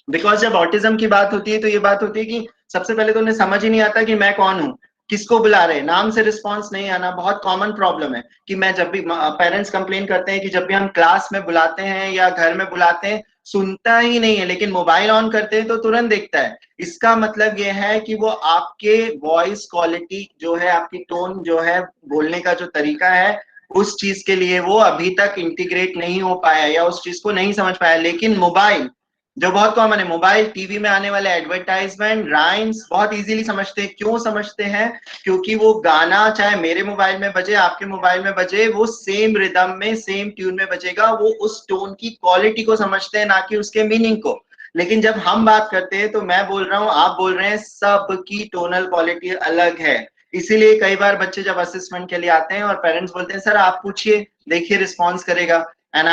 बिकॉज जब ऑटिज्म की बात होती है तो ये बात होती है कि सबसे पहले तो उन्हें समझ ही नहीं आता कि मैं कौन हूँ, किसको बुला रहे हैं, नाम से रिस्पांस नहीं आना बहुत कॉमन प्रॉब्लम है। कि मैं जब भी पेरेंट्स कंप्लेन करते हैं कि जब भी हम क्लास में बुलाते हैं या घर में बुलाते हैं सुनता ही नहीं है, लेकिन मोबाइल ऑन करते हैं तो तुरंत देखता है। इसका मतलब ये है कि वो आपके वॉइस क्वालिटी जो है, आपकी टोन जो है, बोलने का जो तरीका है, उस चीज के लिए वो अभी तक इंटीग्रेट नहीं हो पाया या उस चीज को नहीं समझ पाया। लेकिन मोबाइल जो बहुत कॉमन है, मोबाइल, टीवी में आने वाले एडवर्टाइजमेंट, राइम्स बहुत इजीली समझते हैं। क्यों समझते हैं? क्योंकि वो गाना चाहे मेरे मोबाइल में बजे, आपके मोबाइल में बजे, वो सेम रिदम में, सेम ट्यून में बजेगा। वो उस टोन की क्वालिटी को समझते हैं, ना कि उसके मीनिंग को। लेकिन जब हम बात करते हैं तो मैं बोल रहा हूँ, आप बोल रहे हैं, सबकी टोनल क्वालिटी अलग है। इसीलिए कई बार बच्चे जब असेसमेंट के लिए आते हैं और पेरेंट्स बोलते हैं सर आप पूछिए, देखिए रिस्पॉन्स करेगा। एंड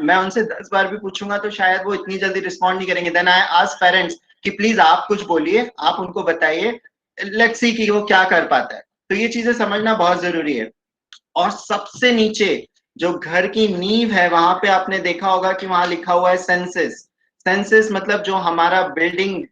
मैं उनसे 10 बार भी पूछूंगा तो शायद वो इतनी जल्दी रिस्पॉन्ड नहीं करेंगे। देन आई आस्क पेरेंट्स कि प्लीज आप कुछ बोलिए, आप उनको बताइए, लेट्स सी कि वो क्या कर पाता है। तो ये चीजें समझना बहुत जरूरी है। और सबसे नीचे जो घर की नींव है, वहां पे आपने देखा होगा कि वहां लिखा हुआ है सेंसेस। सेंसेस मतलब जो हमारा बिल्डिंग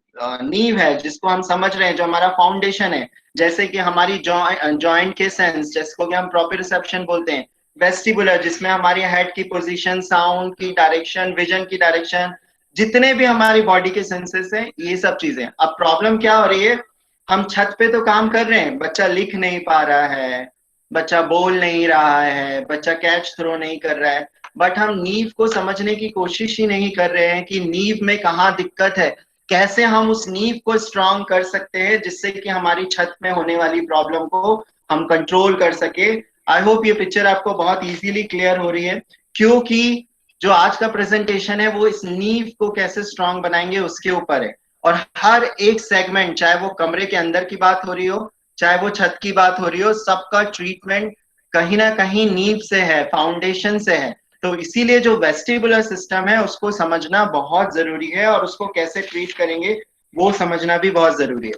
नींव है, जिसको हम समझ रहे हैं, जो हमारा फाउंडेशन है। जैसे कि हमारी जॉइंट के सेंस, जिसको कि हम प्रोप्रियोसेप्शन बोलते हैं। वेस्टिबुलर, जिसमें हमारी हेड की पोजीशन, साउंड की डायरेक्शन, विजन की डायरेक्शन, जितने भी हमारी बॉडी के सेंसेस हैं, ये सब चीजें। अब प्रॉब्लम क्या हो रही है, हम छत पे तो काम कर रहे हैं, बच्चा लिख नहीं पा रहा है, बच्चा बोल नहीं रहा है, बच्चा कैच थ्रो नहीं कर रहा है, बट हम नींव को समझने की कोशिश ही नहीं कर रहे हैं कि नींव में कहाँ दिक्कत है, कैसे हम उस नींव को स्ट्रॉन्ग कर सकते हैं जिससे कि हमारी छत में होने वाली प्रॉब्लम को हम कंट्रोल कर सके। आई होप ये पिक्चर आपको बहुत इजीली क्लियर हो रही है, क्योंकि जो आज का प्रेजेंटेशन है वो इस नींव को कैसे स्ट्रॉन्ग बनाएंगे उसके ऊपर है। और हर एक सेगमेंट, चाहे वो कमरे के अंदर की बात हो रही हो, चाहे वो छत की बात हो रही हो, सबका ट्रीटमेंट कहीं ना कहीं नींव से है, फाउंडेशन से है। तो इसीलिए जो वेस्टिबुलर सिस्टम है उसको समझना बहुत जरूरी है और उसको कैसे ट्रीट करेंगे वो समझना भी बहुत जरूरी है।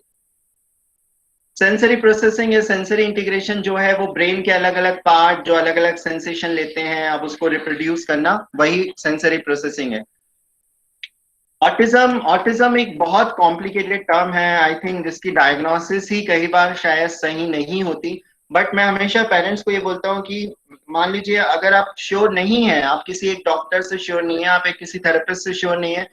सेंसरी प्रोसेसिंग या सेंसरी इंटीग्रेशन जो है वो ब्रेन के अलग अलग पार्ट जो अलग अलग सेंसेशन लेते हैं, अब उसको रिप्रोड्यूस करना, वही सेंसरी प्रोसेसिंग है। ऑटिज्म एक बहुत कॉम्प्लिकेटेड टर्म है, आई थिंक जिसकी डायग्नोसिस ही कई बार शायद सही नहीं होती। बट मैं हमेशा पेरेंट्स को ये बोलता हूँ कि मान लीजिए अगर आप श्योर नहीं है, आप किसी एक डॉक्टर से श्योर नहीं है, आप एक किसी थेरेपिस्ट से श्योर नहीं है,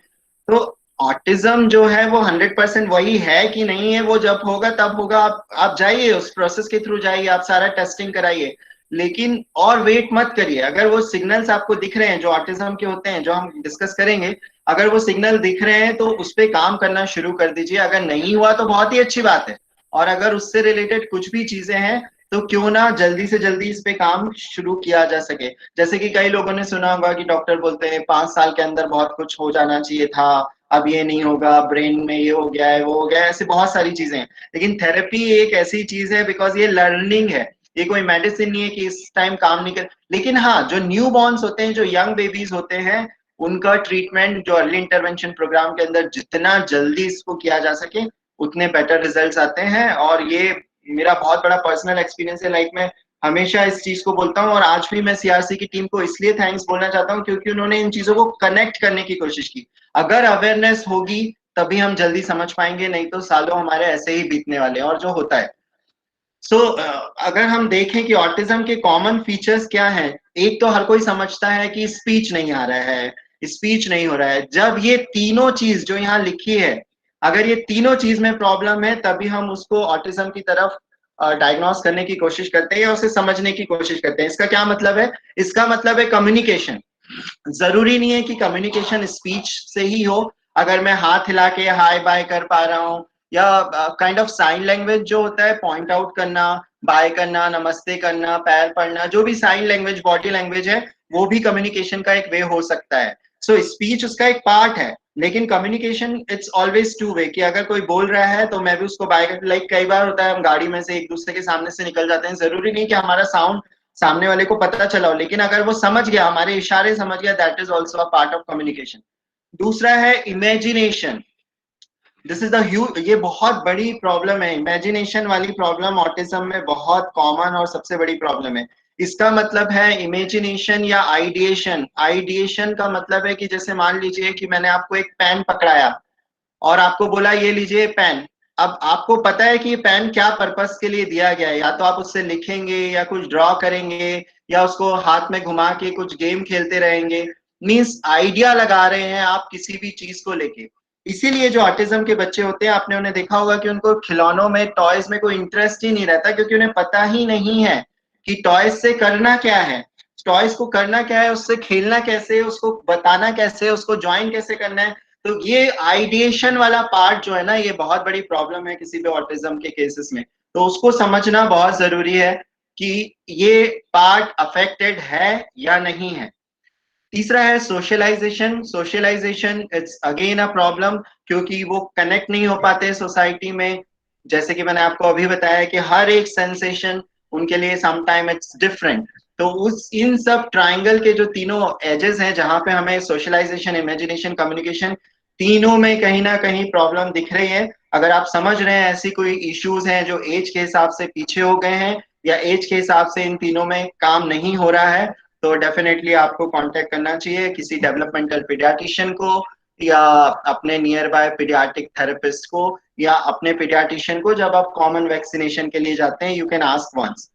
तो ऑटिज्म जो है वो 100% वही है कि नहीं है, वो जब होगा तब होगा। आप जाइए, उस प्रोसेस के थ्रू जाइए, आप सारा टेस्टिंग कराइए, लेकिन और वेट मत करिए। अगर वो सिग्नल्स आपको दिख रहे हैं जो ऑटिज्म के होते हैं, जो हम डिस्कस करेंगे, अगर वो सिग्नल दिख रहे हैं तो उस पर काम करना शुरू कर दीजिए। अगर नहीं हुआ तो बहुत ही अच्छी बात है, और अगर उससे रिलेटेड कुछ भी चीजें हैं तो क्यों ना जल्दी से जल्दी इस पे काम शुरू किया जा सके। जैसे कि कई लोगों ने सुना होगा कि डॉक्टर बोलते हैं 5 साल के अंदर बहुत कुछ हो जाना चाहिए था, अब ये नहीं होगा, ब्रेन में ये हो गया है, वो हो गया है, ऐसे बहुत सारी चीजें हैं। लेकिन थेरेपी एक ऐसी चीज है, बिकॉज ये लर्निंग है, ये कोई मेडिसिन नहीं है कि इस टाइम काम नहीं कर। लेकिन हाँ, जो न्यू बॉर्न्स होते हैं, जो यंग बेबीज होते हैं, उनका ट्रीटमेंट जो अर्ली इंटरवेंशन प्रोग्राम के अंदर जितना जल्दी इसको किया जा सके उतने बेटर रिजल्ट्स आते हैं। और ये मेरा बहुत बड़ा पर्सनल एक्सपीरियंस है लाइफ में, हमेशा इस चीज को बोलता हूँ। और आज भी मैं सीआरसी की टीम को इसलिए थैंक्स बोलना चाहता हूँ क्योंकि उन्होंने इन चीजों को कनेक्ट करने की कोशिश की। अगर अवेयरनेस होगी तभी हम जल्दी समझ पाएंगे, नहीं तो सालों हमारे ऐसे ही बीतने वाले हैं, और जो होता है। अगर हम देखें कि ऑटिज्म के कॉमन फीचर्स क्या हैं, एक तो हर कोई समझता है कि स्पीच नहीं आ रहा है, स्पीच नहीं हो रहा है। जब ये तीनों चीज जो यहाँ लिखी है, अगर ये तीनों चीज में प्रॉब्लम है, तभी हम उसको ऑटिज्म की तरफ डायग्नोस करने की कोशिश करते हैं या उसे समझने की कोशिश करते हैं। इसका क्या मतलब है? इसका मतलब है कम्युनिकेशन। जरूरी नहीं है कि कम्युनिकेशन स्पीच से ही हो। अगर मैं हाथ हिला के हाय बाय कर पा रहा हूँ, या काइंड ऑफ साइन लैंग्वेज जो होता है, पॉइंट आउट करना, बाय करना, नमस्ते करना, पैर पड़ना, जो भी साइन लैंग्वेज, बॉडी लैंग्वेज है, वो भी कम्युनिकेशन का एक वे हो सकता है। सो स्पीच उसका एक पार्ट है, लेकिन communication it's always two way, कि अगर कोई बोल रहा है तो मैं भी उसको बाय कर, लाइक कई बार होता है हम गाड़ी में से एक दूसरे के सामने से निकल जाते हैं, जरूरी नहीं कि हमारा साउंड सामने वाले को पता चला हो, लेकिन अगर वो समझ गया, हमारे इशारे समझ गया, that is also a part of communication. दूसरा है इमेजिनेशन। दिस इज ये बहुत बड़ी प्रॉब्लम है, इमेजिनेशन वाली प्रॉब्लम ऑटिज्म में बहुत कॉमन और सबसे बड़ी प्रॉब्लम है। इसका मतलब है इमेजिनेशन या आइडिएशन। आइडिएशन का मतलब है कि जैसे मान लीजिए कि मैंने आपको एक पेन पकड़ाया और आपको बोला ये लीजिए पेन। अब आपको पता है कि ये पेन क्या पर्पस के लिए दिया गया है, या तो आप उससे लिखेंगे या कुछ ड्रॉ करेंगे या उसको हाथ में घुमा के कुछ गेम खेलते रहेंगे। मीन्स आइडिया लगा रहे हैं आप किसी भी चीज को लेके। इसीलिए जो ऑटिज्म के बच्चे होते हैं, आपने उन्हें देखा होगा कि उनको खिलौनों में, टॉयज में कोई इंटरेस्ट ही नहीं रहता, क्योंकि उन्हें पता ही नहीं है कि टॉयज से करना क्या है, टॉयज को करना क्या है, उससे खेलना कैसे, उसको बताना कैसे, उसको ज्वाइन कैसे करना है। तो ये आइडिएशन वाला पार्ट जो है ना, ये बहुत बड़ी प्रॉब्लम है किसी भी ऑटिज्म के केसेस में। तो उसको समझना बहुत जरूरी है कि ये पार्ट अफेक्टेड है या नहीं है। तीसरा है socialization. Socialization it's again a problem, क्योंकि वो कनेक्ट नहीं हो पाते सोसाइटी में। जैसे कि मैंने आपको अभी बताया कि हर एक सेंसेशन उनके लिए समटाइम इट्स डिफरेंट। तो उस इन सब ट्राइंगल के जो तीनों एजेस हैं, जहां पे हमें सोशलाइजेशन, इमेजिनेशन, कम्युनिकेशन, तीनों में कहीं ना कहीं प्रॉब्लम दिख रही है। अगर आप समझ रहे हैं ऐसी कोई इश्यूज हैं जो एज के हिसाब से पीछे हो गए हैं, या एज के हिसाब से इन तीनों में काम नहीं हो रहा है, तो डेफिनेटली आपको कांटेक्ट करना चाहिए किसी डेवलपमेंटल पीडियाट्रिशियन को, या अपने नियर बाय पीडियाट्रिक थेरेपिस्ट को, या अपने पीडियाट्रिशियन को। जब आप कॉमन वैक्सीनेशन के लिए जाते हैं, you can ask once.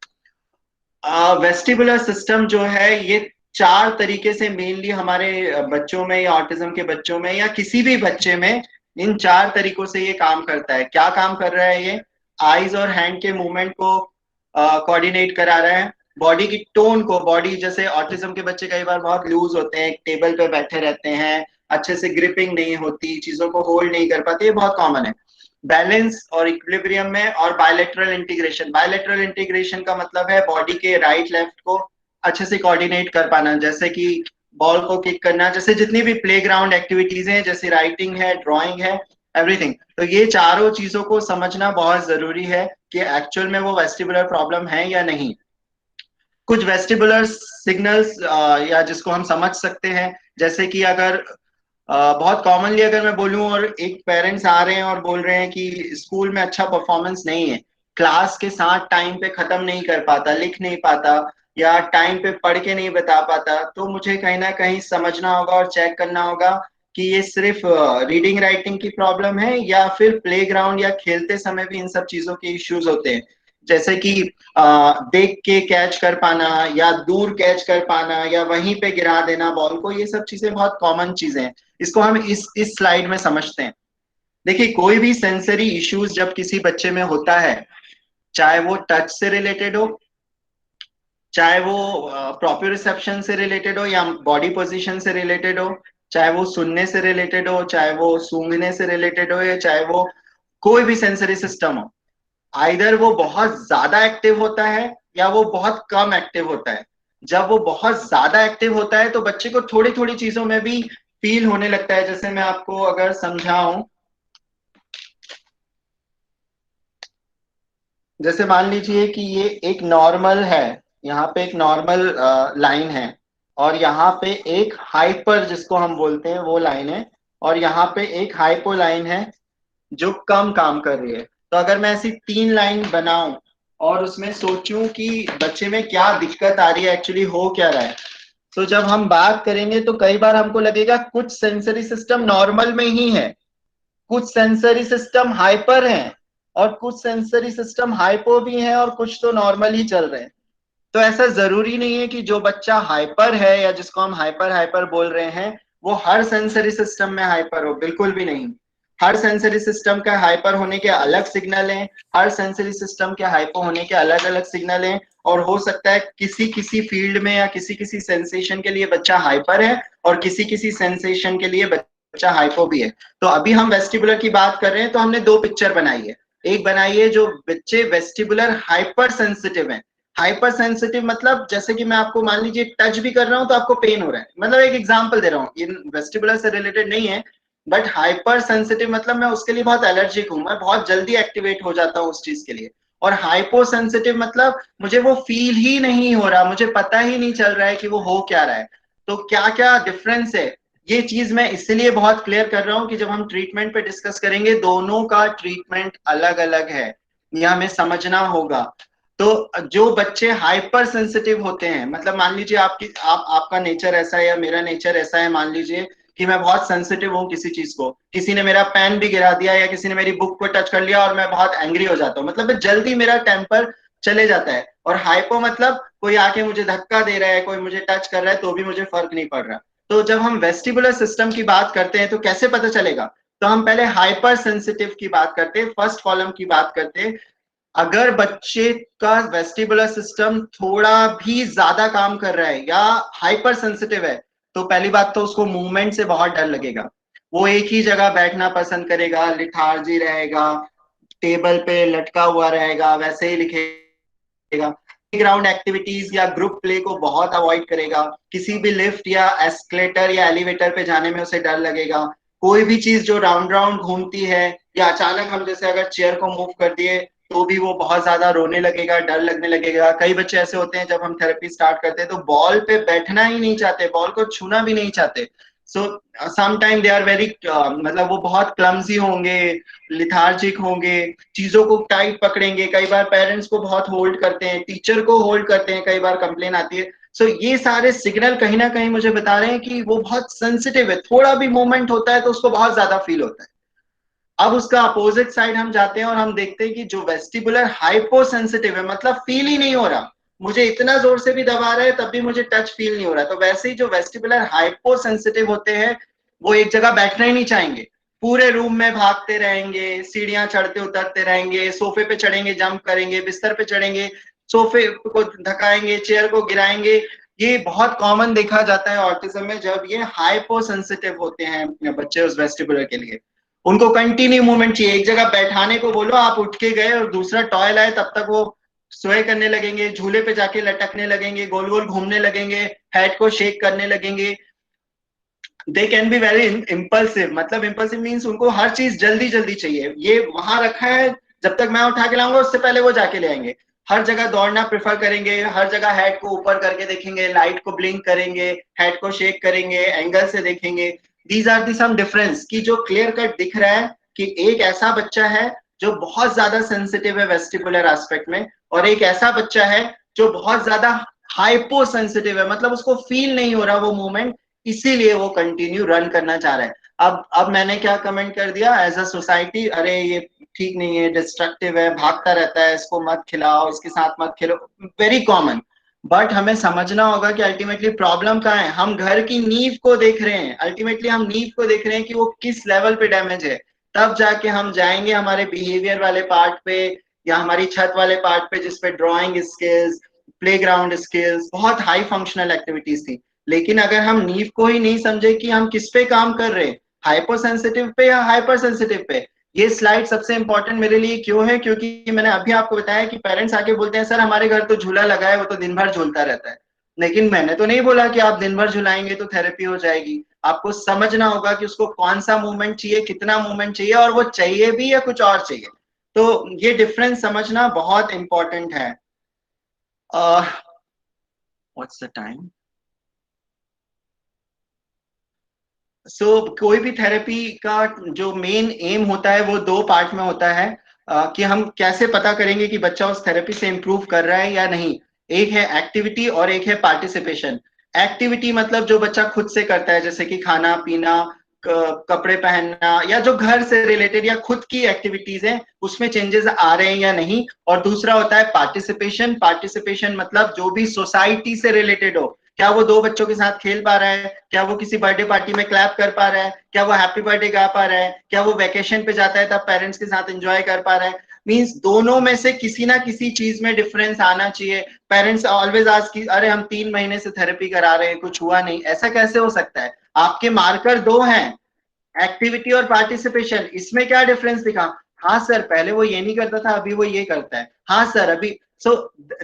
Vestibular system जो है, ये 4 तरीके से मेनली हमारे बच्चों में, या ऑटिज्म के बच्चों में, या किसी भी बच्चे में, इन 4 तरीकों से ये काम करता है। क्या काम कर रहा है ये? आईज और हैंड के मूवमेंट को कोऑर्डिनेट करा रहा है, बॉडी की टोन को, बॉडी जैसे ऑटिज्म के बच्चे कई बार बहुत लूज होते हैं, टेबल पे बैठे रहते हैं, अच्छे से ग्रिपिंग नहीं होती, चीजों को होल्ड नहीं कर पाते, ये बहुत कॉमन है। बैलेंस और इक्विलिब्रियम में, और बायलैटरल इंटीग्रेशन। बायलैटरल इंटीग्रेशन का मतलब है बॉडी के राइट लेफ्ट को अच्छे से कोऑर्डिनेट कर पाना, जैसे कि बॉल को किक करना, जैसे जितनी भी प्लेग्राउंड एक्टिविटीज हैं, जैसे राइटिंग है, ड्राइंग है, एवरीथिंग। तो ये चारों चीजों को समझना बहुत जरूरी है कि एक्चुअल में वो वेस्टिबुलर प्रॉब्लम है या नहीं। कुछ वेस्टिबुलर सिग्नल्स या जिसको हम समझ सकते हैं, जैसे कि अगर बहुत कॉमनली अगर मैं बोलूं, और एक पेरेंट्स आ रहे हैं और बोल रहे हैं कि स्कूल में अच्छा परफॉर्मेंस नहीं है, क्लास के साथ टाइम पे खत्म नहीं कर पाता, लिख नहीं पाता या टाइम पे पढ़ के नहीं बता पाता, तो मुझे कहीं ना कहीं समझना होगा और चेक करना होगा कि ये सिर्फ रीडिंग राइटिंग की प्रॉब्लम है या फिर प्लेग्राउंड या खेलते समय भी इन सब चीजों के इश्यूज होते हैं, जैसे कि देख के कैच कर पाना या दूर कैच कर पाना या वहीं पे गिरा देना बॉल को, ये सब चीजें बहुत कॉमन चीजें हैं। इसको हम इस स्लाइड में समझते हैं। देखिए, कोई भी सेंसरी इश्यूज जब किसी बच्चे में होता है, चाहे वो टच से रिलेटेड हो, चाहे वो प्रोप्रियोसेप्शन से रिलेटेड हो या बॉडी पोजीशन से रिलेटेड हो, चाहे वो सुनने से रिलेटेड हो, चाहे वो सूंघने से रिलेटेड हो, या चाहे वो कोई भी सेंसरी सिस्टम हो, आइदर वो बहुत ज्यादा एक्टिव होता है या वो बहुत कम एक्टिव होता है। जब वो बहुत ज्यादा एक्टिव होता है तो बच्चे को थोड़ी थोड़ी चीजों में भी फील होने लगता है। जैसे मैं आपको अगर समझाऊं, जैसे मान लीजिए कि ये एक नॉर्मल है, यहाँ पे एक नॉर्मल लाइन है और यहाँ पे एक हाइपर जिसको हम बोलते हैं वो लाइन है, और यहाँ पे एक हाइपो लाइन है जो कम काम कर रही है। तो अगर मैं ऐसी 3 लाइन बनाऊं और उसमें सोचूं कि बच्चे में क्या दिक्कत आ रही है, एक्चुअली हो क्या रहा है, तो जब हम बात करेंगे तो कई बार हमको लगेगा कुछ सेंसरी सिस्टम नॉर्मल में ही है, कुछ सेंसरी सिस्टम हाइपर हैं और कुछ सेंसरी सिस्टम हाइपो भी हैं और कुछ तो नॉर्मल ही चल रहे हैं। तो ऐसा जरूरी नहीं है कि जो बच्चा हाइपर है या जिसको हम हाइपर हाइपर बोल रहे हैं वो हर सेंसरी सिस्टम में हाइपर हो, बिल्कुल भी नहीं। हर सेंसरी सिस्टम का हाइपर होने के अलग सिग्नल हैं, हर सेंसरी सिस्टम के हाइपो होने के अलग अलग सिग्नल हैं, और हो सकता है किसी किसी फील्ड में या किसी किसी सेंसेशन के लिए बच्चा हाइपर है और किसी किसी सेंसेशन के लिए बच्चा हाइपो भी है। तो अभी हम वेस्टिबुलर की बात कर रहे हैं, तो हमने 2 पिक्चर बनाई है। एक बनाई है जो बच्चे वेस्टिबुलर हाइपर सेंसिटिव है। हाइपर सेंसिटिव मतलब जैसे कि मैं आपको मान लीजिए टच भी कर रहा हूं तो आपको पेन हो रहा है, मतलब एक एग्जांपल दे रहा हूँ, ये वेस्टिबुलर से रिलेटेड नहीं है, बट हाइपर सेंसिटिव मतलब मैं उसके लिए बहुत एलर्जिक हूँ, मैं बहुत जल्दी एक्टिवेट हो जाता हूँ उस चीज के लिए। और हाइपो सेंसिटिव मतलब मुझे वो फील ही नहीं हो रहा, मुझे पता ही नहीं चल रहा है कि वो हो क्या रहा है। तो क्या क्या डिफरेंस है, ये चीज मैं इसलिए बहुत क्लियर कर रहा हूँ कि जब हम ट्रीटमेंट पे डिस्कस करेंगे दोनों का ट्रीटमेंट अलग अलग है, ये हमें समझना होगा। तो जो बच्चे हाइपर सेंसिटिव होते हैं, मतलब मान लीजिए आपका नेचर ऐसा है या मेरा नेचर ऐसा है, मान लीजिए कि मैं बहुत सेंसिटिव हूँ किसी चीज को, किसी ने मेरा पेन भी गिरा दिया या किसी ने मेरी बुक को टच कर लिया और मैं बहुत एंग्री हो जाता हूँ, मतलब जल्दी मेरा टेम्पर चले जाता है। और हाइपो मतलब कोई आके मुझे धक्का दे रहा है, कोई मुझे टच कर रहा है तो भी मुझे फर्क नहीं पड़ रहा। तो जब हम वेस्टिबुलर सिस्टम की बात करते हैं तो कैसे पता चलेगा, तो हम पहले हाइपर सेंसिटिव की बात करते हैं, फर्स्ट कॉलम की बात करते हैं। अगर बच्चे का वेस्टिबुलर सिस्टम थोड़ा भी ज्यादा काम कर रहा है या हाइपर सेंसिटिव है, तो पहली बात तो उसको मूवमेंट से बहुत डर लगेगा, वो एक ही जगह बैठना पसंद करेगा, लिथार्जी रहेगा, टेबल पे लटका हुआ रहेगा, वैसे ही लिखेगा, ग्राउंड एक्टिविटीज या ग्रुप प्ले को बहुत अवॉइड करेगा, किसी भी लिफ्ट या एस्केलेटर या एलिवेटर पे जाने में उसे डर लगेगा, कोई भी चीज जो राउंड राउंड घूमती है या अचानक हम जैसे अगर चेयर को मूव कर दिए तो भी वो बहुत ज्यादा रोने लगेगा, डर लगने लगेगा। कई बच्चे ऐसे होते हैं जब हम थेरेपी स्टार्ट करते हैं तो बॉल पे बैठना ही नहीं चाहते, बॉल को छूना भी नहीं चाहते। So sometime they are very मतलब वो बहुत क्लमजी होंगे, लिथार्जिक होंगे, चीजों को टाइट पकड़ेंगे, कई बार पेरेंट्स को बहुत होल्ड करते हैं, टीचर को होल्ड करते हैं, कई बार कंप्लेन आती है। सो ये सारे सिग्नल कहीं ना कहीं मुझे बता रहे हैं कि वो बहुत सेंसिटिव है, थोड़ा भी मूवमेंट होता है तो उसको बहुत ज्यादा फील होता है। अब उसका अपोजिट साइड हम जाते हैं और हम देखते हैं कि जो वेस्टिबुलर हाइपो सेंसिटिव है, मतलब फील ही नहीं हो रहा, मुझे इतना जोर से भी दबा रहा है तब भी मुझे टच फील नहीं हो रहा। तो वैसे ही जो वेस्टिबुलर हाइपो सेंसिटिव होते हैं वो एक जगह बैठना ही नहीं चाहेंगे, पूरे रूम में भागते रहेंगे, सीढ़ियां चढ़ते उतरते रहेंगे, सोफे पे चढ़ेंगे जंप करेंगे, बिस्तर पे चढ़ेंगे, सोफे को धकाएंगे, चेयर को गिराएंगे। ये बहुत कॉमन देखा जाता है ऑटिज्म में, जब ये हाइपो सेंसिटिव होते हैं बच्चे उस वेस्टिबुलर के लिए। उनको कंटिन्यू मूवमेंट चाहिए, एक जगह बैठाने को बोलो आप उठ के गए और दूसरा टॉय लाए तब तक वो स्वय करने लगेंगे, झूले पे जाके लटकने लगेंगे, गोल गोल घूमने लगेंगे, हेड को शेक करने लगेंगे। They can be very impulsive, मतलब इम्पल्सिव मीन्स उनको हर चीज जल्दी जल्दी चाहिए, ये वहां रखा है जब तक मैं उठा के लाऊंगा उससे पहले वो जाके ले आएंगे, हर जगह दौड़ना प्रेफर करेंगे, हर जगह हेड को ऊपर करके देखेंगे, लाइट को ब्लिंक करेंगे, हेड को शेक करेंगे, एंगल से देखेंगे। These are the some difference कि जो क्लियर कट दिख रहा है कि एक ऐसा बच्चा है जो बहुत ज्यादा सेंसिटिव है वेस्टिबुलर एस्पेक्ट में, और एक ऐसा बच्चा है जो बहुत ज्यादा हाइपो सेंसिटिव है, मतलब उसको फील नहीं हो रहा वो मूवमेंट, इसीलिए वो कंटिन्यू रन करना चाह रहा है। अब मैंने क्या कमेंट कर दिया एज अ सोसाइटी, अरे ये ठीक नहीं है, डिस्ट्रक्टिव है, भागता रहता है, इसको मत खिलाओ, इसके साथ मत खेलो, वेरी कॉमन। बट हमें समझना होगा कि अल्टीमेटली प्रॉब्लम कहाँ है। हम घर की नींव को देख रहे हैं, अल्टीमेटली हम नींव को देख रहे हैं कि वो किस लेवल पे डैमेज है, तब जाके हम जाएंगे हमारे बिहेवियर वाले पार्ट पे या हमारी छत वाले पार्ट पे, जिसपे ड्राइंग स्किल्स, प्लेग्राउंड स्किल्स, बहुत हाई फंक्शनल एक्टिविटीज थी। लेकिन अगर हम नींव को ही नहीं समझे कि हम किस पे काम कर रहे हैं, हाइपर सेंसिटिव पे या हाइपर सेंसिटिव पे। ये स्लाइड सबसे इंपॉर्टेंट मेरे लिए क्यों है, क्योंकि मैंने अभी आपको बताया कि पेरेंट्स आके बोलते हैं सर हमारे घर तो झूला लगा है, वो तो दिन भर झूलता रहता है। लेकिन मैंने तो नहीं बोला कि आप दिन भर झुलाएंगे तो थेरेपी हो जाएगी। आपको समझना होगा कि उसको कौन सा मूवमेंट चाहिए, कितना मूवमेंट चाहिए, और वो चाहिए भी या कुछ और चाहिए। तो ये डिफरेंस समझना बहुत इंपॉर्टेंट है। What's the time? कोई भी थेरेपी का जो मेन एम होता है वो दो पार्ट में होता है, कि हम कैसे पता करेंगे कि बच्चा उस थेरेपी से इम्प्रूव कर रहा है या नहीं। एक है एक्टिविटी और एक है पार्टिसिपेशन। एक्टिविटी मतलब जो बच्चा खुद से करता है, जैसे कि खाना पीना, कपड़े पहनना, या जो घर से रिलेटेड या खुद की एक्टिविटीज हैं उसमें चेंजेस आ रहे हैं या नहीं। और दूसरा होता है पार्टिसिपेशन। पार्टिसिपेशन मतलब जो भी सोसाइटी से रिलेटेड हो, क्या वो दो बच्चों के साथ खेल पा रहा है, क्या वो किसी बर्थडे पार्टी में क्लैप कर पा रहा है, क्या वो हैप्पी बर्थडे गा पा रहा है, क्या वो वेकेशन पे जाता है तब पेरेंट्स के साथ एंजॉय कर पा रहा है। मींस दोनों में से किसी ना किसी चीज में डिफरेंस आना चाहिए। पेरेंट्स ऑलवेज आस्क कि अरे हम 3 महीने से थेरेपी करा रहे हैं, कुछ हुआ नहीं, ऐसा कैसे हो सकता है? आपके मार्कर दो हैं, एक्टिविटी और पार्टिसिपेशन, इसमें क्या डिफरेंस दिखा? हाँ सर पहले वो ये नहीं करता था, अभी वो ये करता है। हाँ सर अभी। सो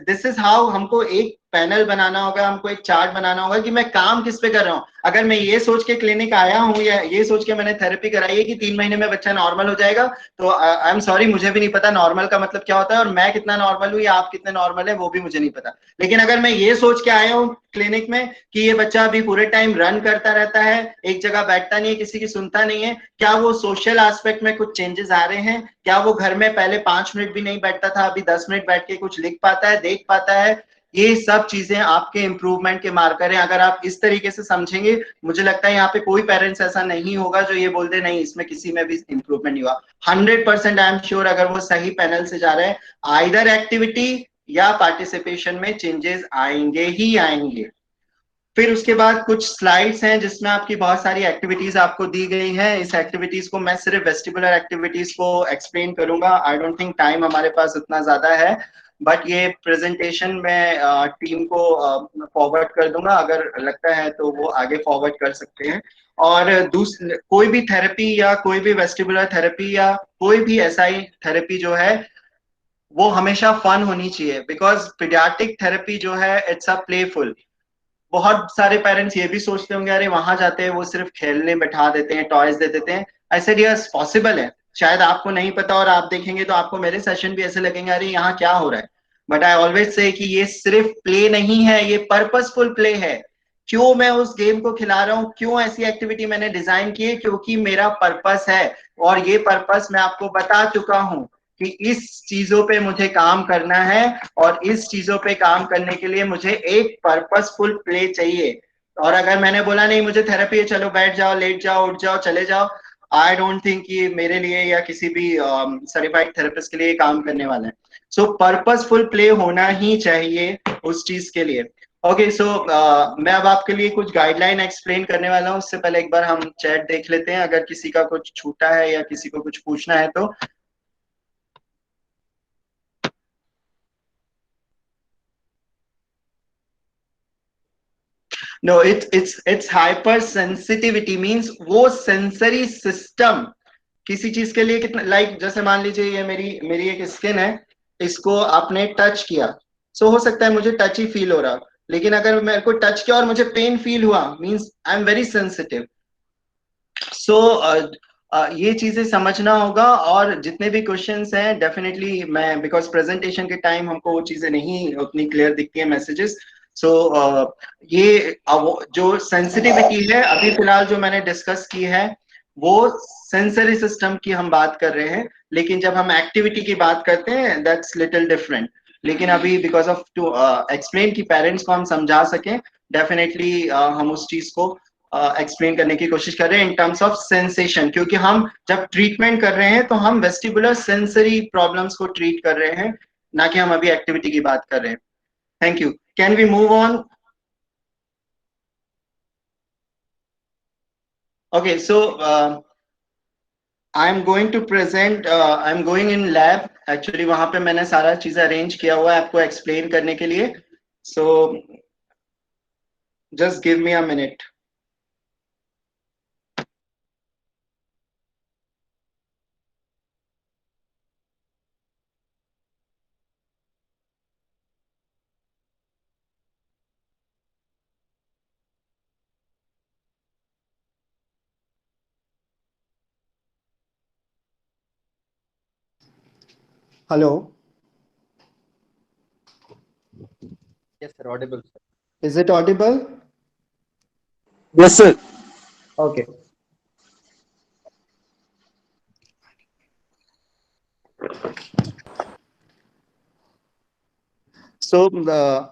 दिस इज हाउ हमको एक पैनल बनाना होगा, हमको एक चार्ट बनाना होगा कि मैं काम किस पे कर रहा हूँ। अगर मैं ये सोच के क्लिनिक आया हूँ या ये सोच के मैंने थेरेपी कराई है कि 3 महीने में बच्चा नॉर्मल हो जाएगा, तो आई एम सॉरी, मुझे भी नहीं पता नॉर्मल का मतलब क्या होता है, और मैं कितना नॉर्मल हूँ या आप कितने नॉर्मल है वो भी मुझे नहीं पता। लेकिन अगर मैं ये सोच के आया हूँ क्लिनिक में कि ये बच्चा अभी पूरे टाइम रन करता रहता है, एक जगह बैठता नहीं है, किसी की सुनता नहीं है, क्या वो सोशल एस्पेक्ट में कुछ चेंजेस आ रहे हैं, क्या वो घर में पहले 5 मिनट भी नहीं बैठता था, अभी 10 मिनट बैठ के कुछ लिख पाता है, देख पाता है, ये सब चीजें आपके इंप्रूवमेंट के मार्कर हैं। अगर आप इस तरीके से समझेंगे, मुझे लगता है यहाँ पे कोई पेरेंट्स ऐसा नहीं होगा जो ये बोल दे नहीं इसमें किसी में भी इंप्रूवमेंट नहीं हुआ। 100% आई एम श्योर अगर वो सही पैनल से जा रहे हैं, आइदर एक्टिविटी या पार्टिसिपेशन में चेंजेस आएंगे ही आएंगे। फिर उसके बाद कुछ स्लाइड्स हैं जिसमें आपकी बहुत सारी एक्टिविटीज आपको दी गई हैं। इस एक्टिविटीज को मैं सिर्फ वेस्टिबुलर एक्टिविटीज को एक्सप्लेन करूंगा, आई डोंट थिंक टाइम हमारे पास उतना ज्यादा है, बट ये प्रेजेंटेशन में टीम को फॉरवर्ड कर दूंगा, अगर लगता है तो वो आगे फॉरवर्ड कर सकते हैं। और कोई भी थेरेपी या कोई भी वेस्टिबुलर थेरेपी या कोई भी एसआई थेरेपी जो है वो हमेशा फन होनी चाहिए, बिकॉज पीडियाट्रिक थेरेपी जो है इट्स अ प्लेफुल। बहुत सारे पेरेंट्स ये भी सोचते होंगे अरे वहां जाते हैं वो सिर्फ खेलने बैठा देते हैं, टॉयज दे देते हैं। ऐसे यस पॉसिबल है, शायद आपको नहीं पता और आप देखेंगे तो आपको मेरे सेशन भी ऐसे लगेंगे अरे यहाँ क्या हो रहा है। बट आई ऑलवेज से कि ये सिर्फ प्ले नहीं है, ये पर्पसफुल प्ले है। क्यों मैं उस गेम को खिला रहा हूँ, क्यों ऐसी एक्टिविटी मैंने डिजाइन की है, क्योंकि मेरा पर्पस है। और ये पर्पस मैं आपको बता चुका हूँ कि इस चीजों पे मुझे काम करना है, और इस चीजों पे काम करने के लिए मुझे एक पर्पसफुल प्ले चाहिए। और अगर मैंने बोला नहीं मुझे थेरेपी है, चलो बैठ जाओ, लेट जाओ, उठ जाओ, चले जाओ, आई डोंट थिंक ये मेरे लिए या किसी भी सर्टिफाइड थेरेपिस्ट के लिए काम करने वाला है। सो पर्पसफुल प्ले होना ही चाहिए उस चीज के लिए। ओके सो मैं अब आपके लिए कुछ गाइडलाइन एक्सप्लेन करने वाला हूँ। उससे पहले एक बार हम चैट देख लेते हैं, अगर किसी का कुछ छूटा है या किसी को कुछ पूछना है तो। No, it's hypersensitivity means वो sensory system किसी चीज के लिए कितना, लाइक जैसे मान लीजिए ये मेरी एक स्किन है, इसको आपने टच किया, सो हो सकता है मुझे टच ही फील हो रहा, लेकिन अगर मेरे को टच किया और मुझे पेन फील हुआ means I am very sensitive. So ये चीजें समझना होगा। और जितने भी क्वेश्चंस हैं डेफिनेटली मैं, बिकॉज प्रेजेंटेशन के टाइम हमको वो चीजें नहीं उतनी क्लियर दिखती है मैसेजेस। सो ये जो सेंसिटिविटी है अभी फिलहाल जो मैंने डिस्कस की है वो सेंसरी सिस्टम की हम बात कर रहे हैं। लेकिन जब हम एक्टिविटी की बात करते हैं दैट्स लिटिल डिफरेंट। लेकिन अभी बिकॉज ऑफ टू एक्सप्लेन कि पेरेंट्स को हम समझा सकें, डेफिनेटली हम उस चीज को एक्सप्लेन करने की कोशिश कर रहे हैं इन टर्म्स ऑफ सेंसेशन, क्योंकि हम जब ट्रीटमेंट कर रहे हैं तो हम वेस्टिबुलर सेंसरी प्रॉब्लम्स को ट्रीट कर रहे हैं, ना कि हम अभी एक्टिविटी की बात कर रहे हैं। Thank you. Can we move on? Okay, so I am going to present, I am going in lab. Actually वहां पे मैंने सारा चीज अरेंज किया हुआ है आपको एक्सप्लेन करने के लिए, so just give me a minute. Hello. Yes, sir. Audible, sir. Is it audible? Yes, sir. Okay. So,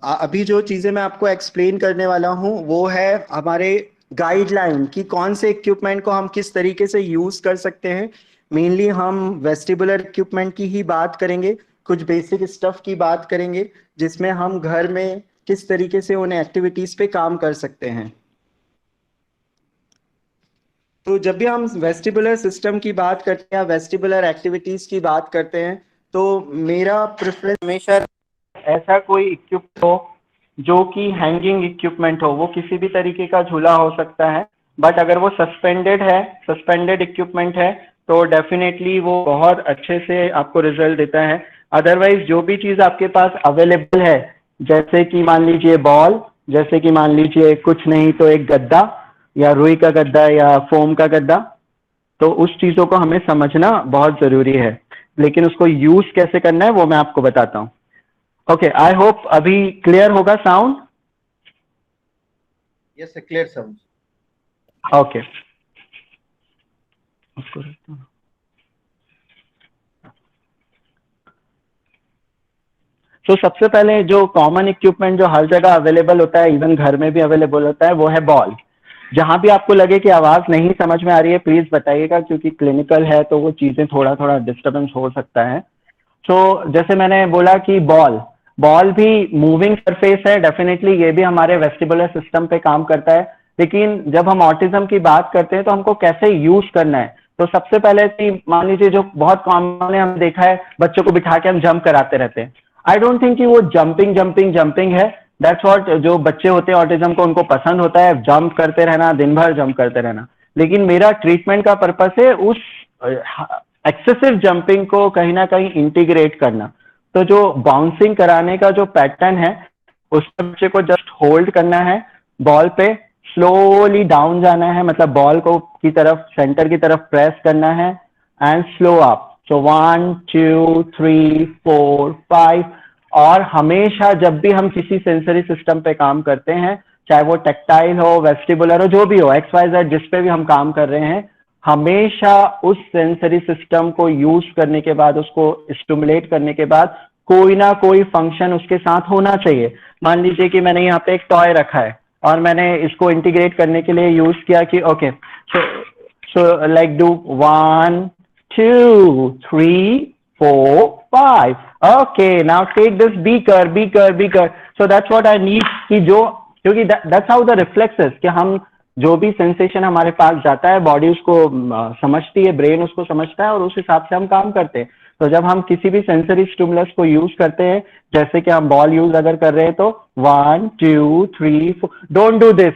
अभी जो चीजें मैं आपको एक्सप्लेन करने वाला हूँ वो है हमारे गाइडलाइन कि कौन से इक्विपमेंट को हम किस तरीके से यूज कर सकते हैं। मेनली हम वेस्टिबुलर इक्विपमेंट की ही बात करेंगे, कुछ बेसिक स्टफ की बात करेंगे जिसमें हम घर में किस तरीके से उन एक्टिविटीज पे काम कर सकते हैं। तो जब भी हम वेस्टिबुलर सिस्टम की बात करते हैं, वेस्टिबुलर एक्टिविटीज की बात करते हैं, तो मेरा प्रेफरेंस हमेशा ऐसा कोई इक्विपमेंट हो जो कि हैंगिंग इक्विपमेंट हो। वो किसी भी तरीके का झूला हो सकता है, बट अगर वो सस्पेंडेड है, सस्पेंडेड इक्विपमेंट है, तो डेफिनेटली वो बहुत अच्छे से आपको रिजल्ट देता है। अदरवाइज जो भी चीज आपके पास अवेलेबल है, जैसे कि मान लीजिए बॉल, जैसे कि मान लीजिए कुछ नहीं तो एक गद्दा या रुई का गद्दा या फोम का गद्दा, तो उस चीजों को हमें समझना बहुत जरूरी है। लेकिन उसको यूज कैसे करना है वो मैं आपको बताता हूँ। ओके, आई होप अभी क्लियर होगा sound. Yes, sir. Clear sound. Okay, तो सबसे पहले जो कॉमन इक्विपमेंट जो हर जगह अवेलेबल होता है, इवन घर में भी अवेलेबल होता है, वो है बॉल। जहां भी आपको लगे कि आवाज नहीं समझ में आ रही है प्लीज बताइएगा, क्योंकि क्लिनिकल है तो वो चीजें थोड़ा थोड़ा डिस्टर्बेंस हो सकता है। तो जैसे मैंने बोला कि बॉल भी मूविंग सरफेस है, डेफिनेटली ये भी हमारे वेस्टिबुलर सिस्टम पे काम करता है। लेकिन जब हम ऑटिज्म की बात करते हैं तो हमको कैसे यूज करना है, तो सबसे पहले कि मान लीजिए जो बहुत कॉमन है, हम देखा है बच्चों को बिठा के हम जंप कराते रहते हैं। आई डोंट थिंक कि वो जंपिंग है। दैट्स व्हाट जो बच्चे होते हैं ऑटिज्म को उनको पसंद होता है, जंप करते रहना, दिन भर जंप करते रहना। लेकिन मेरा ट्रीटमेंट का पर्पस है उस एक्सेसिव जंपिंग को कहीं ना कहीं इंटीग्रेट करना। तो जो बाउंसिंग कराने का जो पैटर्न है, उस बच्चे को जस्ट होल्ड करना है, बॉल पे स्लोली डाउन जाना है, मतलब बॉल को की तरफ सेंटर की तरफ प्रेस करना है एंड स्लो अप। सो 1 2 3 4 5। और हमेशा जब भी हम किसी सेंसरी सिस्टम पे काम करते हैं, चाहे वो टेक्टाइल हो, वेस्टिबुलर हो, जो भी हो, XYZ जिस पे भी हम काम कर रहे हैं, हमेशा उस सेंसरी सिस्टम को यूज करने के बाद, उसको स्टिमुलेट करने के बाद कोई ना कोई फंक्शन उसके साथ होना चाहिए। मान लीजिए कि मैंने यहाँ पे एक टॉय रखा है और मैंने इसको इंटीग्रेट करने के लिए यूज किया कि okay so like do 1 2 3 4 5। Okay, now take this beaker. So that's what I need कि जो, क्योंकि दैट्स हाउ द रिफ्लेक्सेस कि हम जो भी सेंसेशन हमारे पास जाता है, बॉडी उसको समझती है, ब्रेन उसको समझता है और उस हिसाब से हम काम करते हैं। तो जब हम किसी भी सेंसरी स्टिमुलस को यूज करते हैं, जैसे कि हम बॉल यूज अगर कर रहे हैं, तो 1 2 3 4, डोंट डू दिस,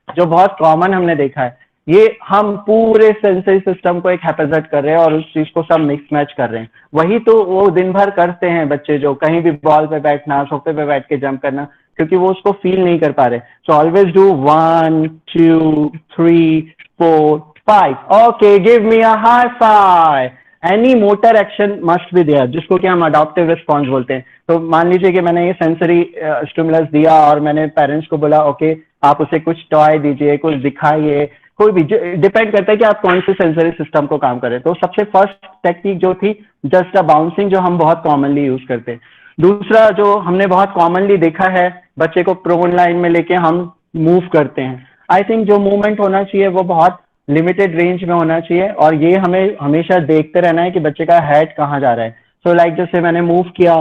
जो बहुत कॉमन हमने देखा है। ये हम पूरे सेंसरी सिस्टम को एक हैपेजेट कर रहे हैं और उस चीज को सब मिक्स मैच कर रहे हैं। वही तो वो दिन भर करते हैं बच्चे, जो कहीं भी बॉल पे बैठना, सोफे पे बैठ के जंप करना, क्योंकि वो उसको फील नहीं कर पा रहे। So always do 1 2 3 4 5। Okay, give me a high five. Any motor action must be there, जिसको कि हम अडॉप्टिव रिस्पॉन्स बोलते हैं। तो मान लीजिए कि मैंने ये सेंसरी स्टिमुलस दिया और मैंने पेरेंट्स को बोला ओके आप उसे कुछ टॉय दीजिए, कुछ दिखाइए, कोई भी डिपेंड करता है कि आप कौन से सेंसरी सिस्टम को काम करें। तो सबसे फर्स्ट टेक्निक जो थी जस्ट अ बाउंसिंग, जो हम बहुत कॉमनली यूज करते हैं। दूसरा जो हमने बहुत कॉमनली देखा है, बच्चे को प्रोन लाइन में लेके हम मूव करते हैं। आई थिंक जो मूवमेंट होना चाहिए वो बहुत लिमिटेड रेंज में होना चाहिए, और ये हमें हमेशा देखते रहना है कि बच्चे का हेड कहाँ जा रहा है। सो लाइक जैसे मैंने मूव किया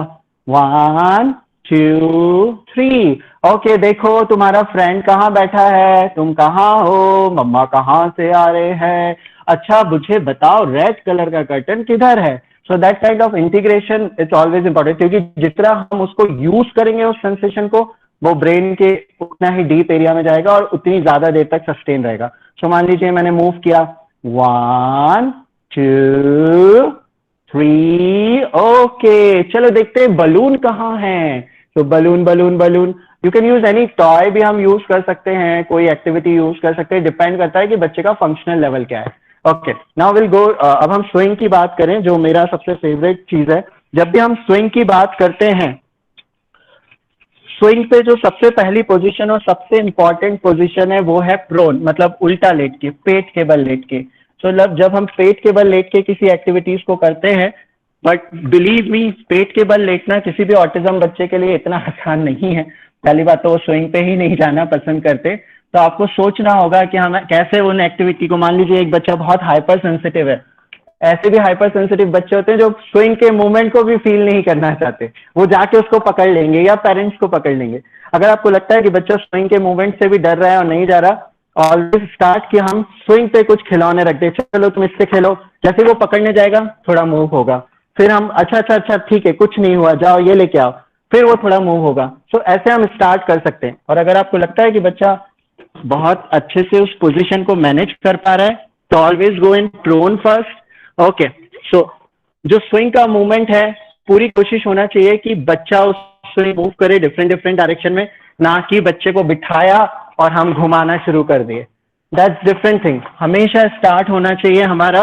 1 2 3, ओके देखो तुम्हारा फ्रेंड कहाँ बैठा है, तुम कहाँ हो, मम्मा कहाँ से आ रहे हैं, अच्छा मुझे बताओ रेड कलर का कर्टन किधर है। सो that kind of integration it's always important, क्योंकि जितना हम उसको यूज करेंगे उस सेंसेशन को, वो ब्रेन के उतना ही डीप एरिया में जाएगा और उतनी ज्यादा देर तक सस्टेन रहेगा। सो मान लीजिए मैंने मूव किया 1 2 3, ओके चलो देखते हैं बलून कहाँ है। तो balloon balloon balloon, you can use any toy भी हम यूज कर सकते हैं, कोई एक्टिविटी यूज कर सकते हैं, डिपेंड करता है कि बच्चे का फंक्शनल लेवल क्या है। ओके नाउ विल गो, अब हम स्विंग की बात करें, जो मेरा सबसे फेवरेट चीज है। जब भी हम स्विंग की बात करते हैं, स्विंग पे जो सबसे पहली पोजीशन और सबसे इंपॉर्टेंट पोजीशन है वो है प्रोन, मतलब उल्टा लेट के, पेट के बल लेट के। तो जब हम पेट के बल लेट के किसी एक्टिविटीज को करते हैं, बट बिलीव मी पेट के बल लेटना किसी भी ऑटिज्म बच्चे के लिए इतना आसान नहीं है। पहली बात तो वो स्विंग पे ही नहीं जाना पसंद करते, तो आपको सोचना होगा कि हम कैसे उन एक्टिविटी को, मान लीजिए एक बच्चा बहुत हाइपर सेंसिटिव है, ऐसे भी हाइपर सेंसिटिव बच्चे होते हैं जो स्विंग के मूवमेंट को भी फील नहीं करना चाहते, वो जाके उसको पकड़ लेंगे या पेरेंट्स को पकड़ लेंगे। अगर आपको लगता है कि बच्चा स्विंग के मूवमेंट से भी डर रहा है और नहीं जा रहा, ऑलवेज स्टार्ट कि हम स्विंग पे कुछ खिलौने रख दे, चलो तुम इससे खेलो, जैसे वो पकड़ने जाएगा थोड़ा मूव होगा, फिर हम अच्छा ठीक है कुछ नहीं हुआ, जाओ ये लेके आओ, फिर वो थोड़ा मूव होगा। सो ऐसे हम स्टार्ट कर सकते हैं। और अगर आपको लगता है कि बच्चा बहुत अच्छे से उस पोजीशन को मैनेज कर पा रहा है, तो ऑलवेज गो इन प्रोन फर्स्ट। ओके सो जो स्विंग का मूवमेंट है, पूरी कोशिश होना चाहिए कि बच्चा उस स्विंग मूव करे डिफरेंट डायरेक्शन में, ना कि बच्चे को बिठाया और हम घुमाना शुरू कर दिए। That's different thing. हमेशा स्टार्ट होना चाहिए हमारा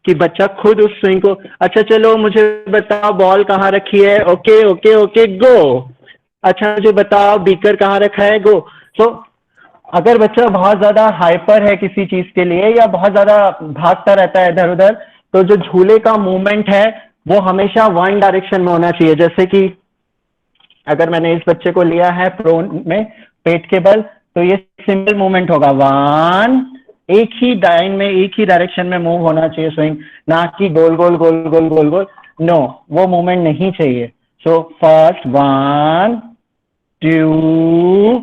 कि बच्चा खुद उस स्विंग को, अच्छा चलो मुझे बताओ बॉल कहाँ रखी है, ओके ओके ओके गो, अच्छा मुझे बताओ बीकर कहाँ रखा है, गो। सो अगर बच्चा बहुत ज्यादा हाइपर है किसी चीज के लिए या बहुत ज्यादा भागता रहता है इधर उधर, तो जो झूले का मूवमेंट है वो हमेशा वन डायरेक्शन में होना चाहिए। जैसे कि अगर मैंने इस बच्चे को लिया है प्रोन में पेट के बल, तो ये सिंगल मूवमेंट होगा, 1, एक ही लाइन में एक ही डायरेक्शन में मूव होना चाहिए स्विंग, ना कि गोल गोल गोल गोल गोल गोल, नो वो मूवमेंट नहीं चाहिए। सो फर्स्ट 1 2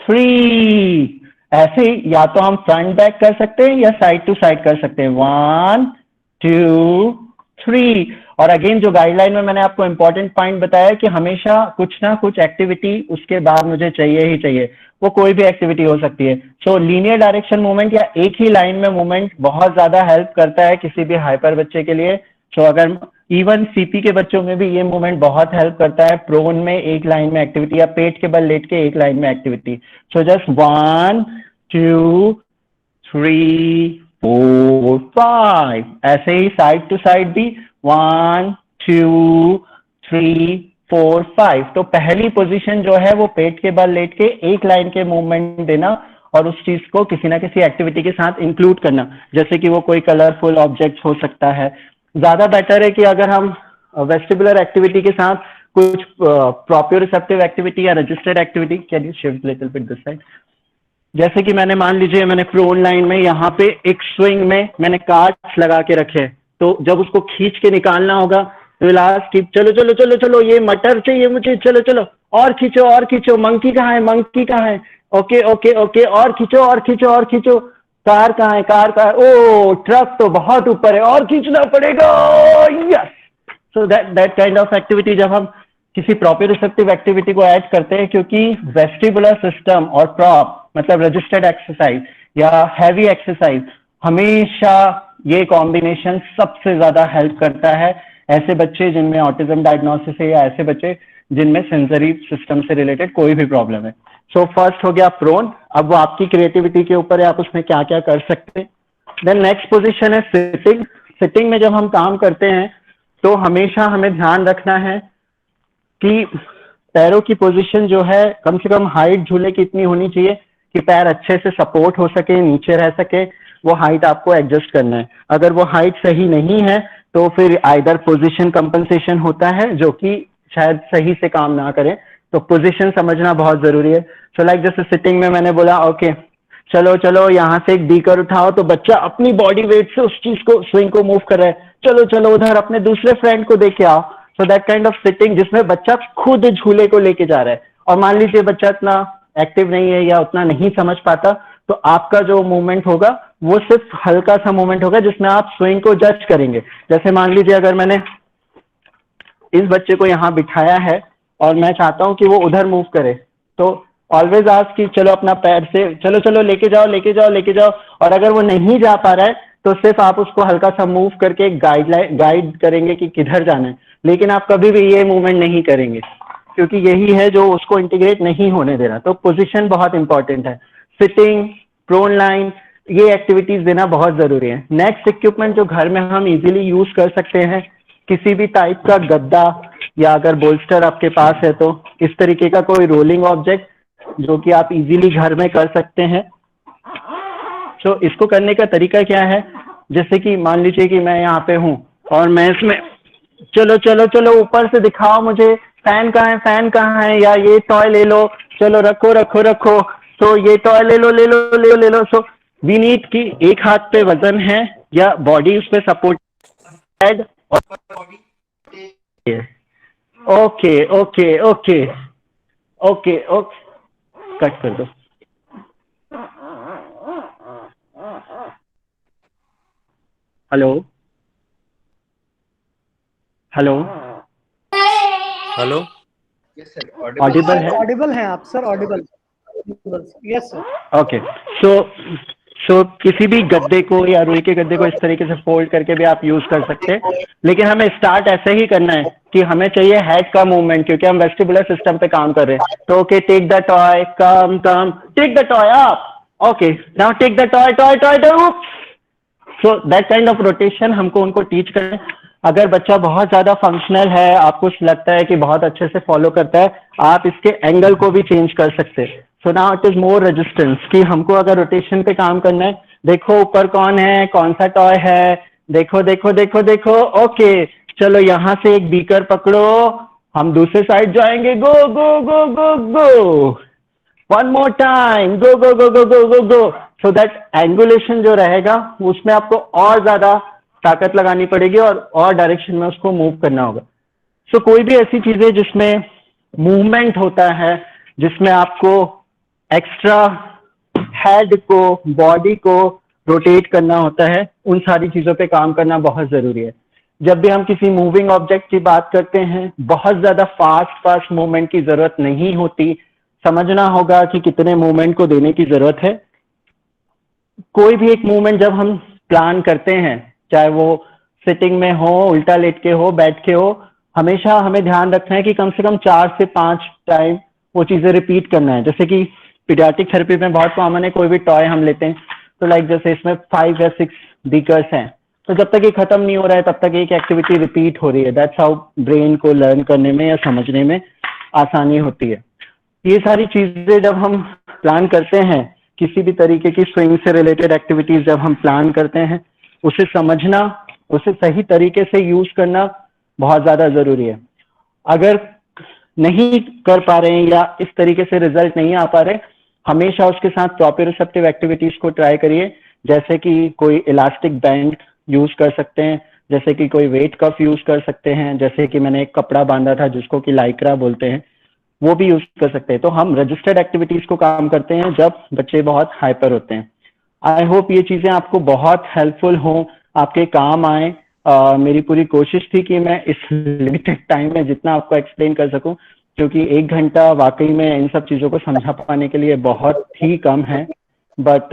3, ऐसे ही या तो हम फ्रंट बैक कर सकते हैं या साइड टू साइड कर सकते हैं, 1 2 3। और अगेन जो गाइडलाइन में मैंने आपको इंपॉर्टेंट पॉइंट बताया कि हमेशा कुछ ना कुछ एक्टिविटी उसके बाद मुझे चाहिए ही चाहिए, वो कोई भी एक्टिविटी हो सकती है। सो लीनियर डायरेक्शन मूवमेंट या एक ही लाइन में मूवमेंट बहुत ज्यादा हेल्प करता है किसी भी हाइपर बच्चे के लिए। सो अगर इवन सीपी के बच्चों में भी ये मूवमेंट बहुत हेल्प करता है, प्रोन में एक लाइन में एक्टिविटी या पेट के बल लेट के एक लाइन में एक्टिविटी। सो जस्ट 1 2 3 4 5, ऐसे ही साइड टू साइड भी 1 2 3 4 5। तो पहली पोजीशन जो है वो पेट के बल लेट के एक लाइन के मूवमेंट देना और उस चीज को किसी ना किसी एक्टिविटी के साथ इंक्लूड करना, जैसे कि वो कोई कलरफुल ऑब्जेक्ट हो सकता है। ज्यादा बेटर है कि अगर हम वेस्टिबुलर एक्टिविटी के साथ कुछ प्रोप्रियोसेप्टिव एक्टिविटी या registered activity, can you shift little bit this side, जैसे कि मैंने मान लीजिए मैंने प्रोन लाइन में यहाँ पे एक स्विंग में मैंने कार्ड्स लगा के रखे, तो जब उसको खींच के निकालना होगा तो लास्ट की चलो चलो चलो चलो ये मटर चाहिए मुझे, चलो चलो और खींचो, मंकी कहाँ है, ओके ओके ओके और खींचो और खींचो, कार कहाँ है, कार ओ ट्रक तो बहुत ऊपर है और खींचना पड़ेगा, yes. So that kind of activity जब हम किसी प्रोप्रियोसेप्टिव एक्टिविटी को ऐड करते हैं, क्योंकि वेस्टिबुलर सिस्टम और प्रॉप मतलब रजिस्टर्ड एक्सरसाइज या हैवी एक्सरसाइज, हमेशा ये कॉम्बिनेशन सबसे ज्यादा हेल्प करता है ऐसे बच्चे जिनमें ऑटिज्म डायग्नोसिस है या ऐसे बच्चे जिनमें सेंसरी सिस्टम से रिलेटेड कोई भी प्रॉब्लम है। सो फर्स्ट हो गया प्रोन, अब वो आपकी क्रिएटिविटी के ऊपर है, आप उसमें क्या क्या कर सकते हैं। देन नेक्स्ट पोजीशन है सिटिंग। सिटिंग में जब हम काम करते हैं तो हमेशा हमें ध्यान रखना है कि पैरों की पोजीशन जो है कम से कम हाइट झूले की इतनी होनी चाहिए कि पैर अच्छे से सपोर्ट हो सके, नीचे रह सके, वो हाइट आपको एडजस्ट करना है। अगर वो हाइट सही नहीं है तो फिर आइदर पोजीशन कंपनसेशन होता है जो कि शायद सही से काम ना करे, तो पोजीशन समझना बहुत जरूरी है। सो लाइक जैसे सिटिंग में मैंने बोला ओके चलो चलो यहाँ से एक बीकर उठाओ, तो बच्चा अपनी बॉडी वेट से उस चीज को, स्विंग को मूव कर रहा है, चलो चलो उधर अपने दूसरे फ्रेंड को देके आओ। सो दैट काइंड ऑफ सिटिंग जिसमें बच्चा खुद झूले को लेके जा रहा है। और मान लीजिए बच्चा इतना एक्टिव नहीं है या उतना नहीं समझ पाता, तो आपका जो मूवमेंट होगा वो सिर्फ हल्का सा मूवमेंट होगा जिसमें आप स्विंग को जज करेंगे। जैसे मान लीजिए अगर मैंने इस बच्चे को यहाँ बिठाया है और मैं चाहता हूँ कि वो उधर मूव करे, तो ऑलवेज आस्क कि चलो अपना पैर से चलो चलो लेके जाओ लेके जाओ लेके जाओ। और अगर वो नहीं जा पा रहा है तो सिर्फ आप उसको हल्का सा मूव करके गाइड करेंगे कि किधर जाना है, लेकिन आप कभी भी ये मूवमेंट नहीं करेंगे क्योंकि यही है जो उसको इंटीग्रेट नहीं होने देना। तो पोजीशन बहुत इंपॉर्टेंट है, सिटिंग, प्रोन लाइन, ये एक्टिविटीज देना बहुत जरूरी है। नेक्स्ट इक्विपमेंट जो घर में हम इजीली यूज कर सकते हैं, किसी भी टाइप का गद्दा या अगर बोल्स्टर आपके पास है तो इस तरीके का कोई रोलिंग ऑब्जेक्ट जो कि आप इजीली घर में कर सकते हैं। तो इसको करने का तरीका क्या है, जैसे कि मान लीजिए कि मैं यहाँ पे हूँ और मैं इसमें चलो चलो चलो ऊपर से दिखाओ मुझे फैन कहाँ है, फैन कहाँ है, या ये टॉय ले लो, चलो रखो रखो रखो, तो ये टॉय ले लो ले लो ले लो ले लो। सो वी नीड कि एक हाथ पे वजन है या बॉडी उस पे support head. Okay okay okay okay okay cut कर दो। हेलो हेलो हेलो ऑडिबल है? ऑडिबल हैं आप sir, Audible. Yes sir. Okay so किसी भी गद्दे को या रुई के गद्दे को इस तरीके से फोल्ड करके भी आप यूज कर सकते हैं, लेकिन हमें स्टार्ट ऐसे ही करना है कि हमें चाहिए हेड का मूवमेंट क्योंकि हम वेस्टिबुलर सिस्टम पे काम कर रहे हैं। तो okay take the toy, come come, take the toy up, okay now take the toy toy toy toy. So that kind of rotation हमको उनको टीच करें। अगर बच्चा बहुत ज्यादा फंक्शनल है, आपको लगता है कि बहुत अच्छे से फॉलो करता है, आप इसके एंगल को भी चेंज कर सकते हैं। So now it is more resistance कि हमको अगर रोटेशन पे काम करना है, देखो ऊपर कौन है, कौन सा टॉय है, देखो देखो देखो देखो, ओके चलो यहाँ से एक बीकर पकड़ो, हम दूसरे साइड जाएंगे, go go go go go, one more time, go go go go go go go. So that angulation जो रहेगा उसमें आपको और ज्यादा ताकत लगानी पड़ेगी और डायरेक्शन में उसको मूव करना होगा। सो कोई भी ऐसी चीजें जिसमें मूवमेंट होता है, जिसमें आपको एक्स्ट्रा हेड को, बॉडी को रोटेट करना होता है, उन सारी चीजों पे काम करना बहुत जरूरी है। जब भी हम किसी मूविंग ऑब्जेक्ट की बात करते हैं, बहुत ज्यादा फास्ट मूवमेंट की जरूरत नहीं होती, समझना होगा कि कितने मूवमेंट को देने की जरूरत है। कोई भी एक मूवमेंट जब हम प्लान करते हैं, चाहे वो सिटिंग में हो, उल्टा लेट के हो, बैठ के हो, हमेशा हमें ध्यान रखना है कि कम से कम 4 से 5 टाइम वो चीजें रिपीट करना है। जैसे कि पीडियाट्रिक थेरेपी में बहुत कॉमन है, कोई भी टॉय हम लेते हैं तो लाइक जैसे इसमें 5 या 6 बीकर्स हैं, तो जब तक ये खत्म नहीं हो रहा है तब तक एक एक्टिविटी रिपीट हो रही है। दैट्स हाउ ब्रेन को लर्न करने में या समझने में आसानी होती है। ये सारी चीजें जब हम प्लान करते हैं, किसी भी तरीके की स्विंग से रिलेटेड एक्टिविटीज जब हम प्लान करते हैं, उसे समझना, उसे सही तरीके से यूज करना बहुत ज्यादा जरूरी है। अगर नहीं कर पा रहे हैं या इस तरीके से रिजल्ट नहीं आ पा रहे, हमेशा उसके साथ प्रोप्रियोसेप्टिव एक्टिविटीज को ट्राई करिए। जैसे कि कोई इलास्टिक बैंड यूज कर सकते हैं, जैसे कि कोई वेट कफ यूज कर सकते हैं, जैसे कि मैंने एक कपड़ा बांधा था जिसको कि लाइक्रा बोलते हैं, वो भी यूज कर सकते हैं। तो हम रजिस्टर्ड एक्टिविटीज को काम करते हैं जब बच्चे बहुत हाइपर होते हैं। आई होप ये चीजें आपको बहुत हेल्पफुल हों, आपके काम आए। मेरी पूरी कोशिश थी कि मैं इस लिमिटेड टाइम में जितना आपको एक्सप्लेन कर सकूं, क्योंकि 1 घंटा वाकई में इन सब चीजों को समझा पाने के लिए बहुत ही कम है, बट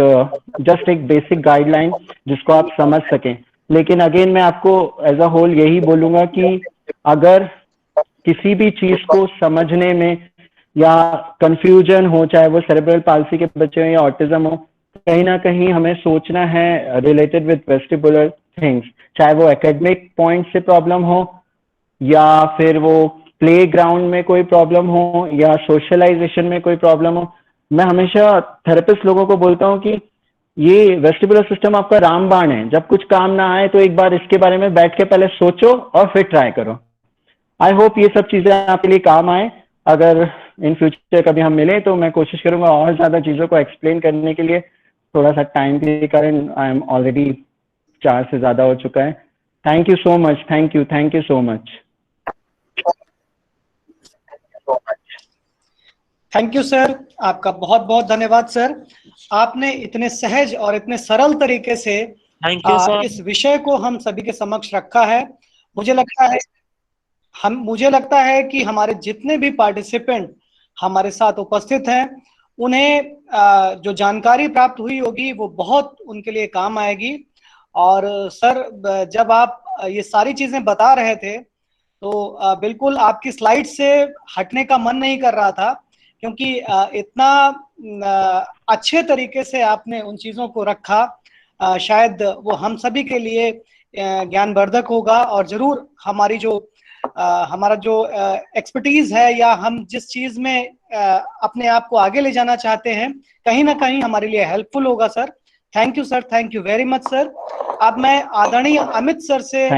जस्ट एक बेसिक गाइडलाइन जिसको आप समझ सकें। लेकिन अगेन मैं आपको एज अ होल यही बोलूंगा कि अगर किसी भी चीज को समझने में या कंफ्यूजन हो, चाहे वो सेरेब्रल पाल्सी के बच्चे हो या ऑटिज्म हो, कहीं ना कहीं हमें सोचना है रिलेटेड विद वेस्टिबुलर थिंग्स, चाहे वो एकेडमिक पॉइंट से प्रॉब्लम हो या फिर वो प्ले ग्राउंड में कोई प्रॉब्लम हो या सोशलाइजेशन में कोई प्रॉब्लम हो। मैं हमेशा थेरेपिस्ट लोगों को बोलता हूँ कि ये वेस्टिबुलर सिस्टम आपका रामबाण है, जब कुछ काम ना आए तो एक बार इसके बारे में बैठ के पहले सोचो और फिर ट्राई करो। आई होप ये सब चीजें आपके लिए काम आए। अगर इन फ्यूचर कभी हम मिले तो मैं कोशिश करूंगा और ज्यादा चीजों को एक्सप्लेन करने के लिए। थोड़ा सा टाइम के कारण आई एम ऑलरेडी 4 से ज्यादा हो चुका है। Thank you so much, thank you so much. Thank you sir, आपका बहुत बहुत धन्यवाद सर। आपने इतने सहज और इतने सरल तरीके से थैंक यू सर। इस विषय को हम सभी के समक्ष रखा है। मुझे लगता है कि हमारे जितने भी पार्टिसिपेंट हमारे साथ उपस्थित हैं उन्हें जो जानकारी प्राप्त हुई होगी वो बहुत उनके लिए काम आएगी। और सर, जब आप ये सारी चीजें बता रहे थे तो बिल्कुल आपकी स्लाइड से हटने का मन नहीं कर रहा था, क्योंकि इतना अच्छे तरीके से आपने उन चीजों को रखा। शायद वो हम सभी के लिए ज्ञानवर्धक होगा और जरूर हमारा जो एक्सपर्टीज है या हम जिस चीज में अपने आप को आगे ले जाना चाहते हैं कहीं ना कहीं हमारे लिए हेल्पफुल होगा sir. Thank you sir, thank you very much sir. अब मैं आदरणीय अमित सर से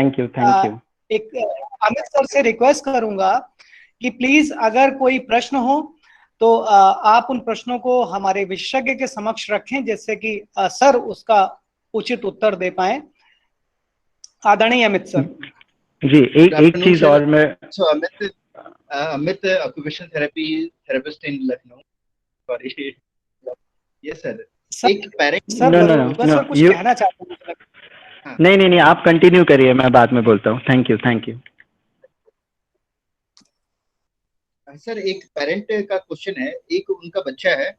अमित सर से रिक्वेस्ट करूंगा कि प्लीज अगर कोई प्रश्न हो तो आप उन प्रश्नों को हमारे विशेषज्ञ के समक्ष रखें, जिससे कि सर उसका उचित उत्तर दे पाए। आदरणीय अमित सर। जी, एक चीज और मैं Amit occupational therapy therapist in Lucknow. Sorry, yes sir. एक पेरेंट कुछ कहना चाहते हैं? नहीं, आप कंटिन्यू करिए, मैं बाद में बोलता हूँ। Thank you. सर, एक पेरेंट का क्वेश्चन है। एक उनका बच्चा है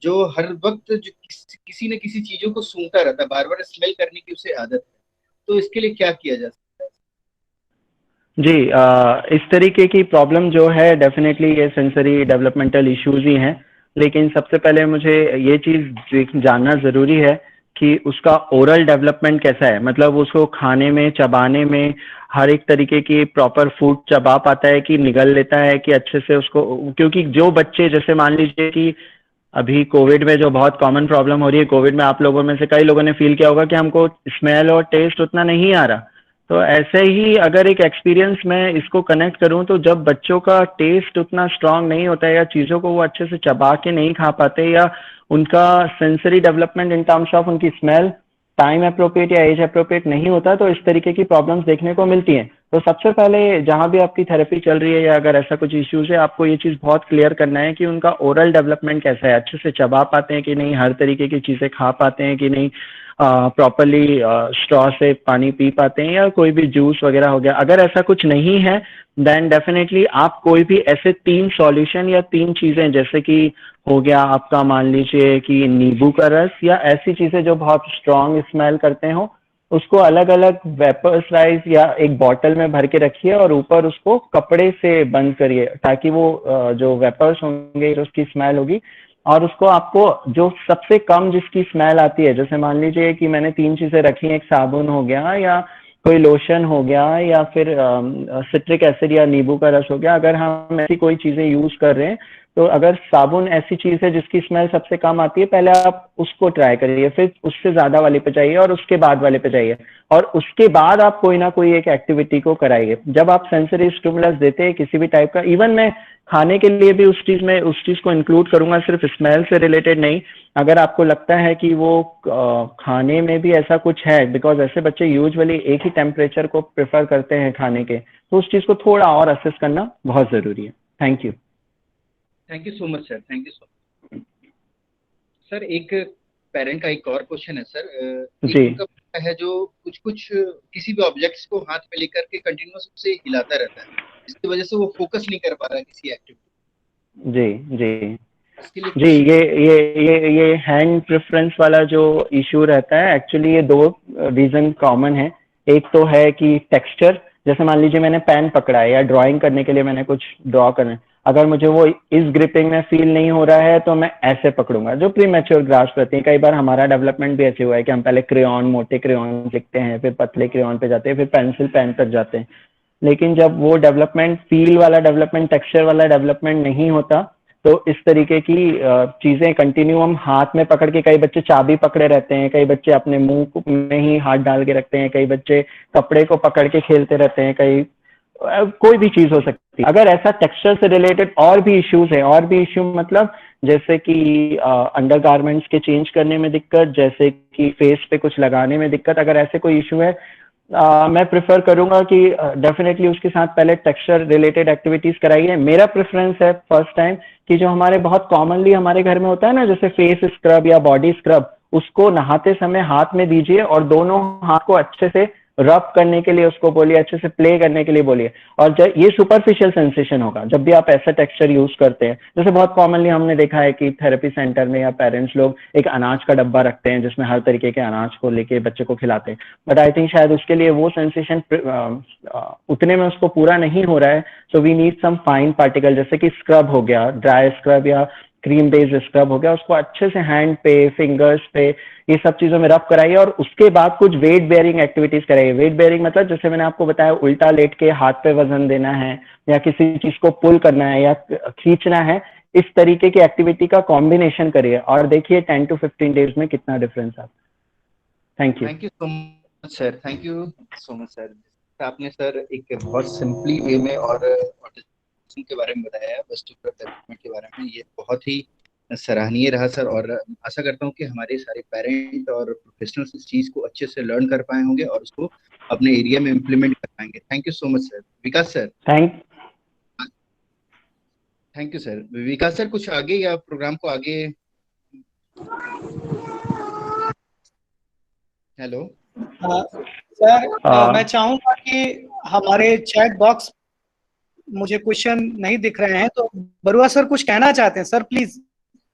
जो हर वक्त किसी न किसी चीजों को सूंघता रहता है, बार बार स्मेल करने की उसे आदत है, तो इसके लिए क्या किया जा सकता है? जी, इस तरीके की प्रॉब्लम जो है डेफिनेटली ये सेंसरी डेवलपमेंटल इश्यूज ही हैं, लेकिन सबसे पहले मुझे ये चीज जानना जरूरी है कि उसका ओरल डेवलपमेंट कैसा है, मतलब उसको खाने में, चबाने में, हर एक तरीके की प्रॉपर फूड चबा पाता है कि निगल लेता है कि अच्छे से उसको। क्योंकि जो बच्चे, जैसे मान लीजिए कि अभी कोविड में जो बहुत कॉमन प्रॉब्लम हो रही है, कोविड में आप लोगों में से कई लोगों ने फील किया होगा कि हमको स्मेल और टेस्ट उतना नहीं आ रहा। तो ऐसे ही अगर एक एक्सपीरियंस में इसको कनेक्ट करूं तो जब बच्चों का टेस्ट उतना स्ट्रांग नहीं होता है या चीज़ों को वो अच्छे से चबा के नहीं खा पाते या उनका sensory development in terms of उनकी स्मेल टाइम अप्रोप्रिएट या एज अप्रोप्रिएट नहीं होता, तो इस तरीके की प्रॉब्लम्स देखने को मिलती हैं। तो सबसे पहले जहां भी आपकी थेरेपी चल रही है या अगर ऐसा कुछ इश्यूज है, आपको ये चीज़ बहुत क्लियर करना है कि उनका ओरल डेवलपमेंट कैसा है, अच्छे से चबा पाते हैं कि नहीं, हर तरीके की चीज़ें खा पाते हैं कि नहीं, प्रॉपरली स्ट्रॉ से पानी पी पाते हैं या कोई भी जूस वगैरह हो गया। अगर ऐसा कुछ नहीं है देन डेफिनेटली आप कोई भी ऐसे 3 सॉल्यूशन या 3 चीज़ें, जैसे कि हो गया आपका मान लीजिए कि नींबू का रस या ऐसी चीज़ें जो बहुत स्ट्रॉन्ग स्मेल करते हो, उसको अलग अलग वेपर्सराइज या एक बॉटल में भर के रखिए और ऊपर उसको कपड़े से बंद करिए ताकि वो जो वेपर्स होंगे उसकी स्मेल होगी। और उसको आपको जो सबसे कम जिसकी स्मेल आती है, जैसे मान लीजिए कि मैंने 3 चीज़ें रखी हैं, एक साबुन हो गया या कोई लोशन हो गया या फिर सिट्रिक एसिड या नींबू का रस हो गया। अगर हम ऐसी कोई चीज़ें यूज़ कर रहे हैं तो अगर साबुन ऐसी चीज़ है जिसकी स्मेल सबसे कम आती है, पहले आप उसको ट्राई करिए, फिर उससे ज़्यादा वाले पे जाइए और उसके बाद वाले पे जाइए और उसके बाद आप कोई ना कोई एक एक्टिविटी को कराइए। जब आप सेंसरी स्टिमुलस देते हैं किसी भी टाइप का, इवन मैं खाने के लिए भी उस चीज़ को इंक्लूड करूंगा, सिर्फ स्मेल से रिलेटेड नहीं। अगर आपको लगता है कि वो खाने में भी ऐसा कुछ है, बिकॉज ऐसे बच्चे यूजुअली एक ही टेम्परेचर को प्रेफर करते हैं खाने के, तो उस चीज़ को थोड़ा और असेस करना बहुत ज़रूरी है। Thank you so much sir, thank you so much sir. एक पेरेंट का एक और क्वेश्चन है सर। जी है जो कुछ किसी भी ऑब्जेक्ट्स को हाथ में लेकर के कंटिन्यूअस उसे हिलाता रहता है, जिसकी वजह से वो फोकस नहीं कर पा रहा है किसी एक्टिविटी। जी, ये हैंड प्रेफरेंस वाला जो इशू रहता है, एक्चुअली ये 2 रीजन कॉमन है। एक तो है कि टेक्सचर, जैसे मान लीजिए मैंने पेन पकड़ा है या ड्राइंग करने के लिए मैंने कुछ ड्रॉ करना है, अगर मुझे वो इस ग्रिपिंग में फील नहीं हो रहा है तो मैं ऐसे पकड़ूंगा, जो प्री मैच्योर ग्रास्प रहती है। कई बार हमारा डेवलपमेंट भी ऐसे हुआ है कि हम पहले क्रेयॉन, मोटे क्रेयॉन लिखते हैं, फिर पतले क्रेयॉन पे जाते हैं, फिर पेंसिल पेन तक जाते हैं। लेकिन जब वो डेवलपमेंट, फील वाला डेवलपमेंट, टेक्सचर वाला डेवलपमेंट नहीं होता, तो इस तरीके की चीजें कंटिन्यूअम हाथ में पकड़ के, कई बच्चे चाबी पकड़े रहते हैं, कई बच्चे अपने मुंह में ही हाथ डाल के रखते हैं, कई बच्चे कपड़े को पकड़ के खेलते रहते हैं, कई कोई भी चीज हो सकती है। अगर ऐसा टेक्सचर से रिलेटेड और भी इश्यूज है, और भी इश्यू मतलब जैसे कि अंडर गारमेंट्स के चेंज करने में दिक्कत, जैसे कि फेस पे कुछ लगाने में दिक्कत, अगर ऐसे कोई इश्यू है, मैं प्रेफर करूंगा कि डेफिनेटली उसके साथ पहले टेक्सचर रिलेटेड एक्टिविटीज कराइए। मेरा प्रेफरेंस है फर्स्ट टाइम कि जो हमारे बहुत कॉमनली हमारे घर में होता है ना, जैसे फेस स्क्रब या बॉडी स्क्रब, उसको नहाते समय हाथ में दीजिए और दोनों हाथ को अच्छे से रब करने के लिए उसको बोलिए, अच्छे से प्ले करने के लिए बोलिए। और जब ये सुपरफिशियल सेंसेशन होगा जब भी आप ऐसा टेक्सचर यूज करते हैं, जैसे बहुत कॉमनली हमने देखा है कि थेरेपी सेंटर में या पेरेंट्स लोग एक अनाज का डब्बा रखते हैं जिसमें हर तरीके के अनाज को लेके बच्चे को खिलाते हैं, बट आई थिंक शायद उसके लिए वो सेंसेशन उतने में उसको पूरा नहीं हो रहा है। So we need some fine particle, जैसे कि स्क्रब हो गया, ड्राई स्क्रब या क्रीम बेस्ड स्क्रब हो गया, उसको अच्छे से हैंड पे, फिंगर्स पे, ये सब चीजों में रब कराइए। और उसके बाद कुछ वेट बेयरिंग एक्टिविटीज कराइए। वेट बेयरिंग मतलब जैसे मैंने आपको बताया, उल्टा लेट के हाथ पे वजन देना है, या किसी चीज को पुल करना है या खींचना है, इस तरीके की एक्टिविटी का कॉम्बिनेशन करिए और देखिए 10 to 15 डेज में कितना डिफरेंस आता है। Thank you. Thank you so much sir, thank you so much sir. आपने सर एक बहुत सिंपली वे में और ऑटिज्म के बारे में बताया, वेस्टिबुलर डेवलपमेंट के बारे में, ये बहुत ही सराहनीय रहा सर। और आशा करता हूँ कि हमारे सारे पेरेंट और प्रोफेशनल्स इस चीज को अच्छे से लर्न कर पाए होंगे और उसको अपने एरिया में इम्प्लीमेंट कर पाएंगे। Thank you so much sir. Vikas sir. Thank you sir. Vikas sir कुछ आगे या प्रोग्राम को आगे? हेलो सर, मैं चाहूंगा कि हमारे चैट बॉक्स मुझे क्वेश्चन नहीं दिख रहे हैं, तो बरुआ सर कुछ कहना चाहते हैं सर, प्लीज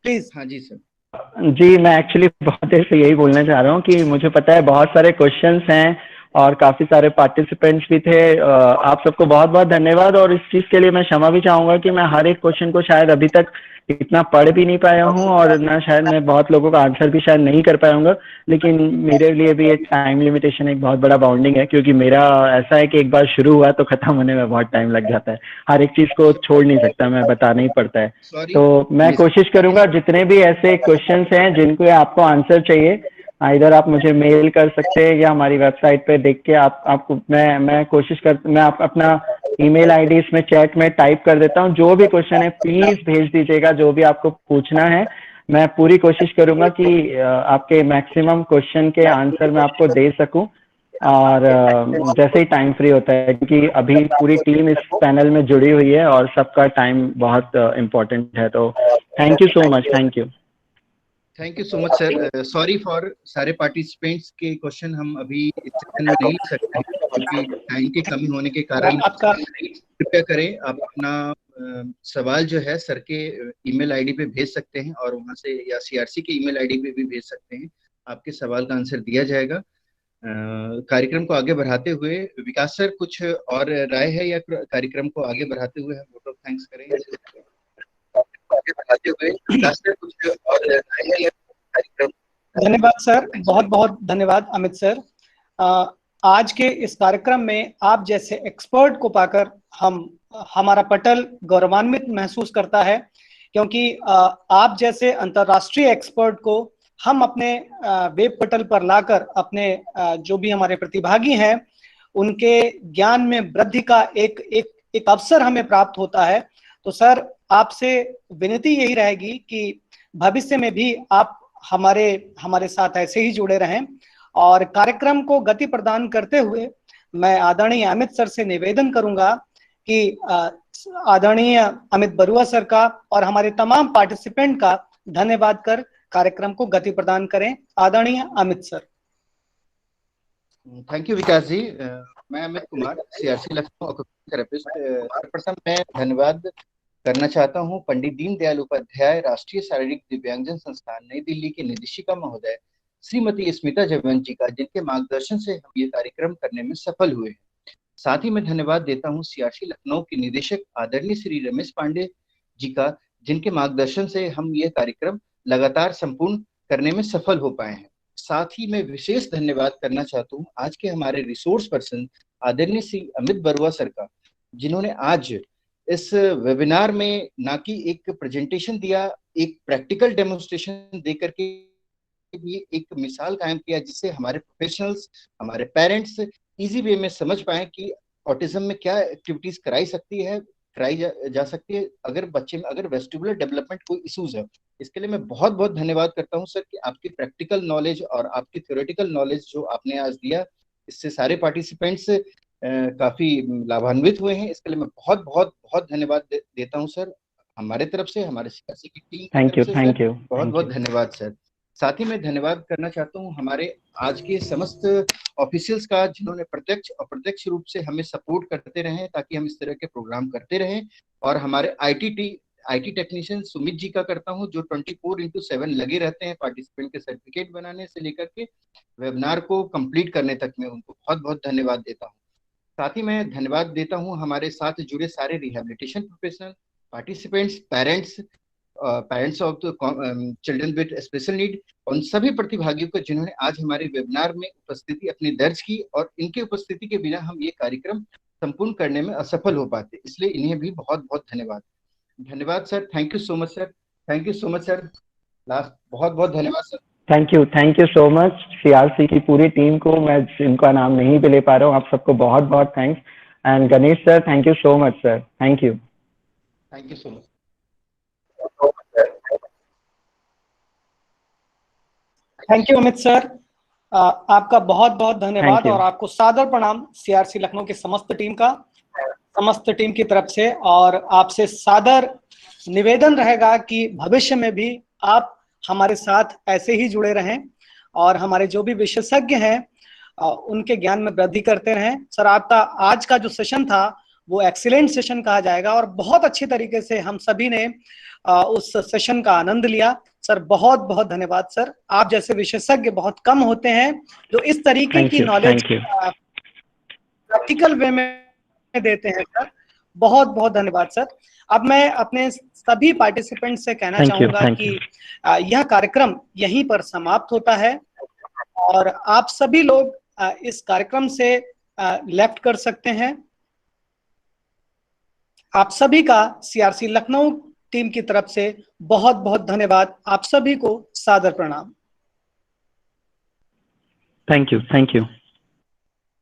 प्लीज। हाँ जी सर। जी, मैं एक्चुअली बहुत देर से यही बोलना चाह रहा हूँ कि मुझे पता है बहुत सारे क्वेश्चंस हैं और काफी सारे पार्टिसिपेंट्स भी थे। आप सबको बहुत बहुत धन्यवाद। और इस चीज के लिए मैं क्षमा भी चाहूंगा कि मैं हर एक क्वेश्चन को शायद अभी तक इतना पढ़ भी नहीं पाया हूँ, और ना शायद मैं बहुत लोगों का आंसर भी शायद नहीं कर पाऊंगा। लेकिन मेरे लिए भी एक टाइम लिमिटेशन एक बहुत बड़ा बाउंडिंग है, क्योंकि मेरा ऐसा है कि एक बार शुरू हुआ तो खत्म होने में बहुत टाइम लग जाता है। हर एक चीज को छोड़ नहीं सकता मैं, बताना ही पड़ता है। तो मैं कोशिश करूंगा, जितने भी ऐसे क्वेश्चंस हैं जिनको आपको आंसर चाहिए, इधर आप मुझे मेल कर सकते हैं या हमारी वेबसाइट पे देख के आपको मैं कोशिश कर, मैं अपना ईमेल आईडी इसमें चैट में टाइप कर देता हूँ। जो भी क्वेश्चन है प्लीज भेज दीजिएगा, जो भी आपको पूछना है। मैं पूरी कोशिश करूंगा कि आपके मैक्सिमम क्वेश्चन के आंसर मैं आपको दे सकूं, और जैसे ही टाइम फ्री होता है, क्योंकि अभी पूरी टीम इस पैनल में जुड़ी हुई है और सबका टाइम बहुत इम्पोर्टेंट है। तो thank you so much. Thank you so much sir. Sorry for सारे पार्टिसिपेंट्स के क्वेश्चन हम अभी इस सेशन में नहीं ले सकते हैं, क्योंकि टाइम की कमी होने के कारण। कृपया करें आप अपना सवाल जो है सर के ईमेल आईडी पे भेज सकते हैं, और वहां से या सीआरसी के ईमेल आईडी पे भी भेज सकते हैं। आपके सवाल का आंसर दिया जाएगा। कार्यक्रम को आगे बढ़ाते हुए विकास सर कुछ और राय है, या कार्यक्रम को आगे बढ़ाते हुए हम वोट ऑफ थैंक्स करें? धन्यवाद सर, बहुत बहुत धन्यवाद अमित सर। आज के इस कार्यक्रम में आप जैसे एक्सपर्ट को पाकर हमारा पटल गौरवान्वित महसूस करता है, क्योंकि आप जैसे अंतर्राष्ट्रीय एक्सपर्ट को हम अपने वेब पटल पर लाकर अपने जो भी हमारे प्रतिभागी हैं उनके ज्ञान में वृद्धि का एक अवसर हमें प्राप्त होता है। तो सर, आपसे विनती यही रहेगी कि भविष्य में भी आप हमारे साथ ऐसे ही जुड़े रहें। और कार्यक्रम को गति प्रदान करते हुए मैं आदरणीय अमित सर से निवेदन करूंगा कि आदरणीय अमित बरुआ सर का और हमारे तमाम पार्टिसिपेंट का धन्यवाद कर कार्यक्रम को गति प्रदान करें। आदरणीय अमित सर। थैंक यू विकास जी। मैं अमित कुमार, सीआरसी लखनऊ थेरेपिस्ट। सर्वप्रथम मैं धन्यवाद करना चाहता हूं पंडित दीनदयाल उपाध्याय राष्ट्रीय शारीरिक दिव्यांगजन संस्थान नई दिल्ली के निदेशिका महोदय श्रीमती स्मिता जयवंत जी का, जिनके मार्गदर्शन से हम ये कार्यक्रम करने में सफल हुए हैं। साथ ही मैं धन्यवाद देता हूं सीआरसी लखनऊ के निदेशक आदरणीय श्री रमेश पांडे जी का, जिनके मार्गदर्शन से हम ये कार्यक्रम लगातार संपूर्ण करने में सफल हो पाए हैं। साथ ही मैं विशेष धन्यवाद करना चाहता हूँ आज के हमारे रिसोर्स पर्सन आदरणीय श्री अमित बरुआ सर का, जिन्होंने आज इस वेबिनार में ना कि एक प्रेजेंटेशन दिया, एक प्रैक्टिकल डेमोन्स्ट्रेशन दे करके भी एक मिसाल कायम किया, जिससे हमारे प्रोफेशनल्स, हमारे पेरेंट्स इजी वे में समझ पाए कि ऑटिज्म में क्या एक्टिविटीज कराई जा सकती है अगर बच्चे में अगर वेस्टिबुलर डेवलपमेंट कोई इश्यूज है। इसके लिए मैं बहुत बहुत धन्यवाद करता हूं सर कि आपकी प्रैक्टिकल नॉलेज और आपकी थ्योरेटिकल नॉलेज जो आपने आज दिया, इससे सारे पार्टिसिपेंट्स काफी लाभान्वित हुए हैं। इसके लिए मैं बहुत बहुत बहुत धन्यवाद देता हूं सर, हमारे तरफ से, हमारे सीआरसी की टीम की तरफ से। थैंक यू बहुत बहुत धन्यवाद सर। साथ ही मैं धन्यवाद करना चाहता हूं हमारे आज के समस्त ऑफिशियल्स का, जिन्होंने प्रत्यक्ष अप्रत्यक्ष रूप से हमें सपोर्ट करते रहे ताकि हम इस तरह के प्रोग्राम करते रहें। और हमारे आईटी टेक्नीशियन सुमित जी का करता हूं, जो 24/7 लगे रहते हैं पार्टिसिपेंट के सर्टिफिकेट बनाने से लेकर के वेबिनार को कंप्लीट करने तक। में उनको बहुत बहुत धन्यवाद देता हूं। साथ ही मैं धन्यवाद देता हूं हमारे साथ जुड़े सारे rehabilitation professional, participants, parents of the children with special need, उन सभी प्रतिभागियों को जिन्होंने आज हमारे वेबिनार में उपस्थिति अपनी दर्ज की, और इनकी उपस्थिति के बिना हम ये कार्यक्रम संपूर्ण करने में असफल हो पाते, इसलिए इन्हें भी बहुत बहुत धन्यवाद sir. Thank you so much sir. Thank you so much sir. Last बहुत बहुत धन्यवाद sir. Thank you so much CRC की पूरी टीम को, मैं जिनका नाम नहीं भी ले पा रहा हूँ, आप सबको बहुत बहुत thanks. And Ganesh sir, thank you so much sir. Thank you so much. Thank you Amit sir, आपका बहुत बहुत धन्यवाद और आपको सादर प्रणाम सीआरसी लखनऊ की समस्त टीम की तरफ से। और आपसे सादर निवेदन रहेगा कि भविष्य में भी आप हमारे साथ ऐसे ही जुड़े रहें और हमारे जो भी विशेषज्ञ हैं उनके ज्ञान में वृद्धि करते रहें। सर, आपका आज का जो सेशन था वो एक्सीलेंट सेशन कहा जाएगा और बहुत अच्छी तरीके से हम सभी ने उस सेशन का आनंद लिया। सर बहुत बहुत धन्यवाद सर। आप जैसे विशेषज्ञ बहुत कम होते हैं जो इस तरीके की नॉलेज प्रैक्टिकल वे में देते हैं सर। बहुत बहुत धन्यवाद सर। अब मैं अपने सभी पार्टिसिपेंट से कहना चाहूंगा कि यह कार्यक्रम यहीं पर समाप्त होता है और आप सभी लोग इस कार्यक्रम से लेफ्ट कर सकते हैं। आप सभी का सीआरसी लखनऊ टीम की तरफ से बहुत बहुत धन्यवाद। आप सभी को सादर प्रणाम। Thank you.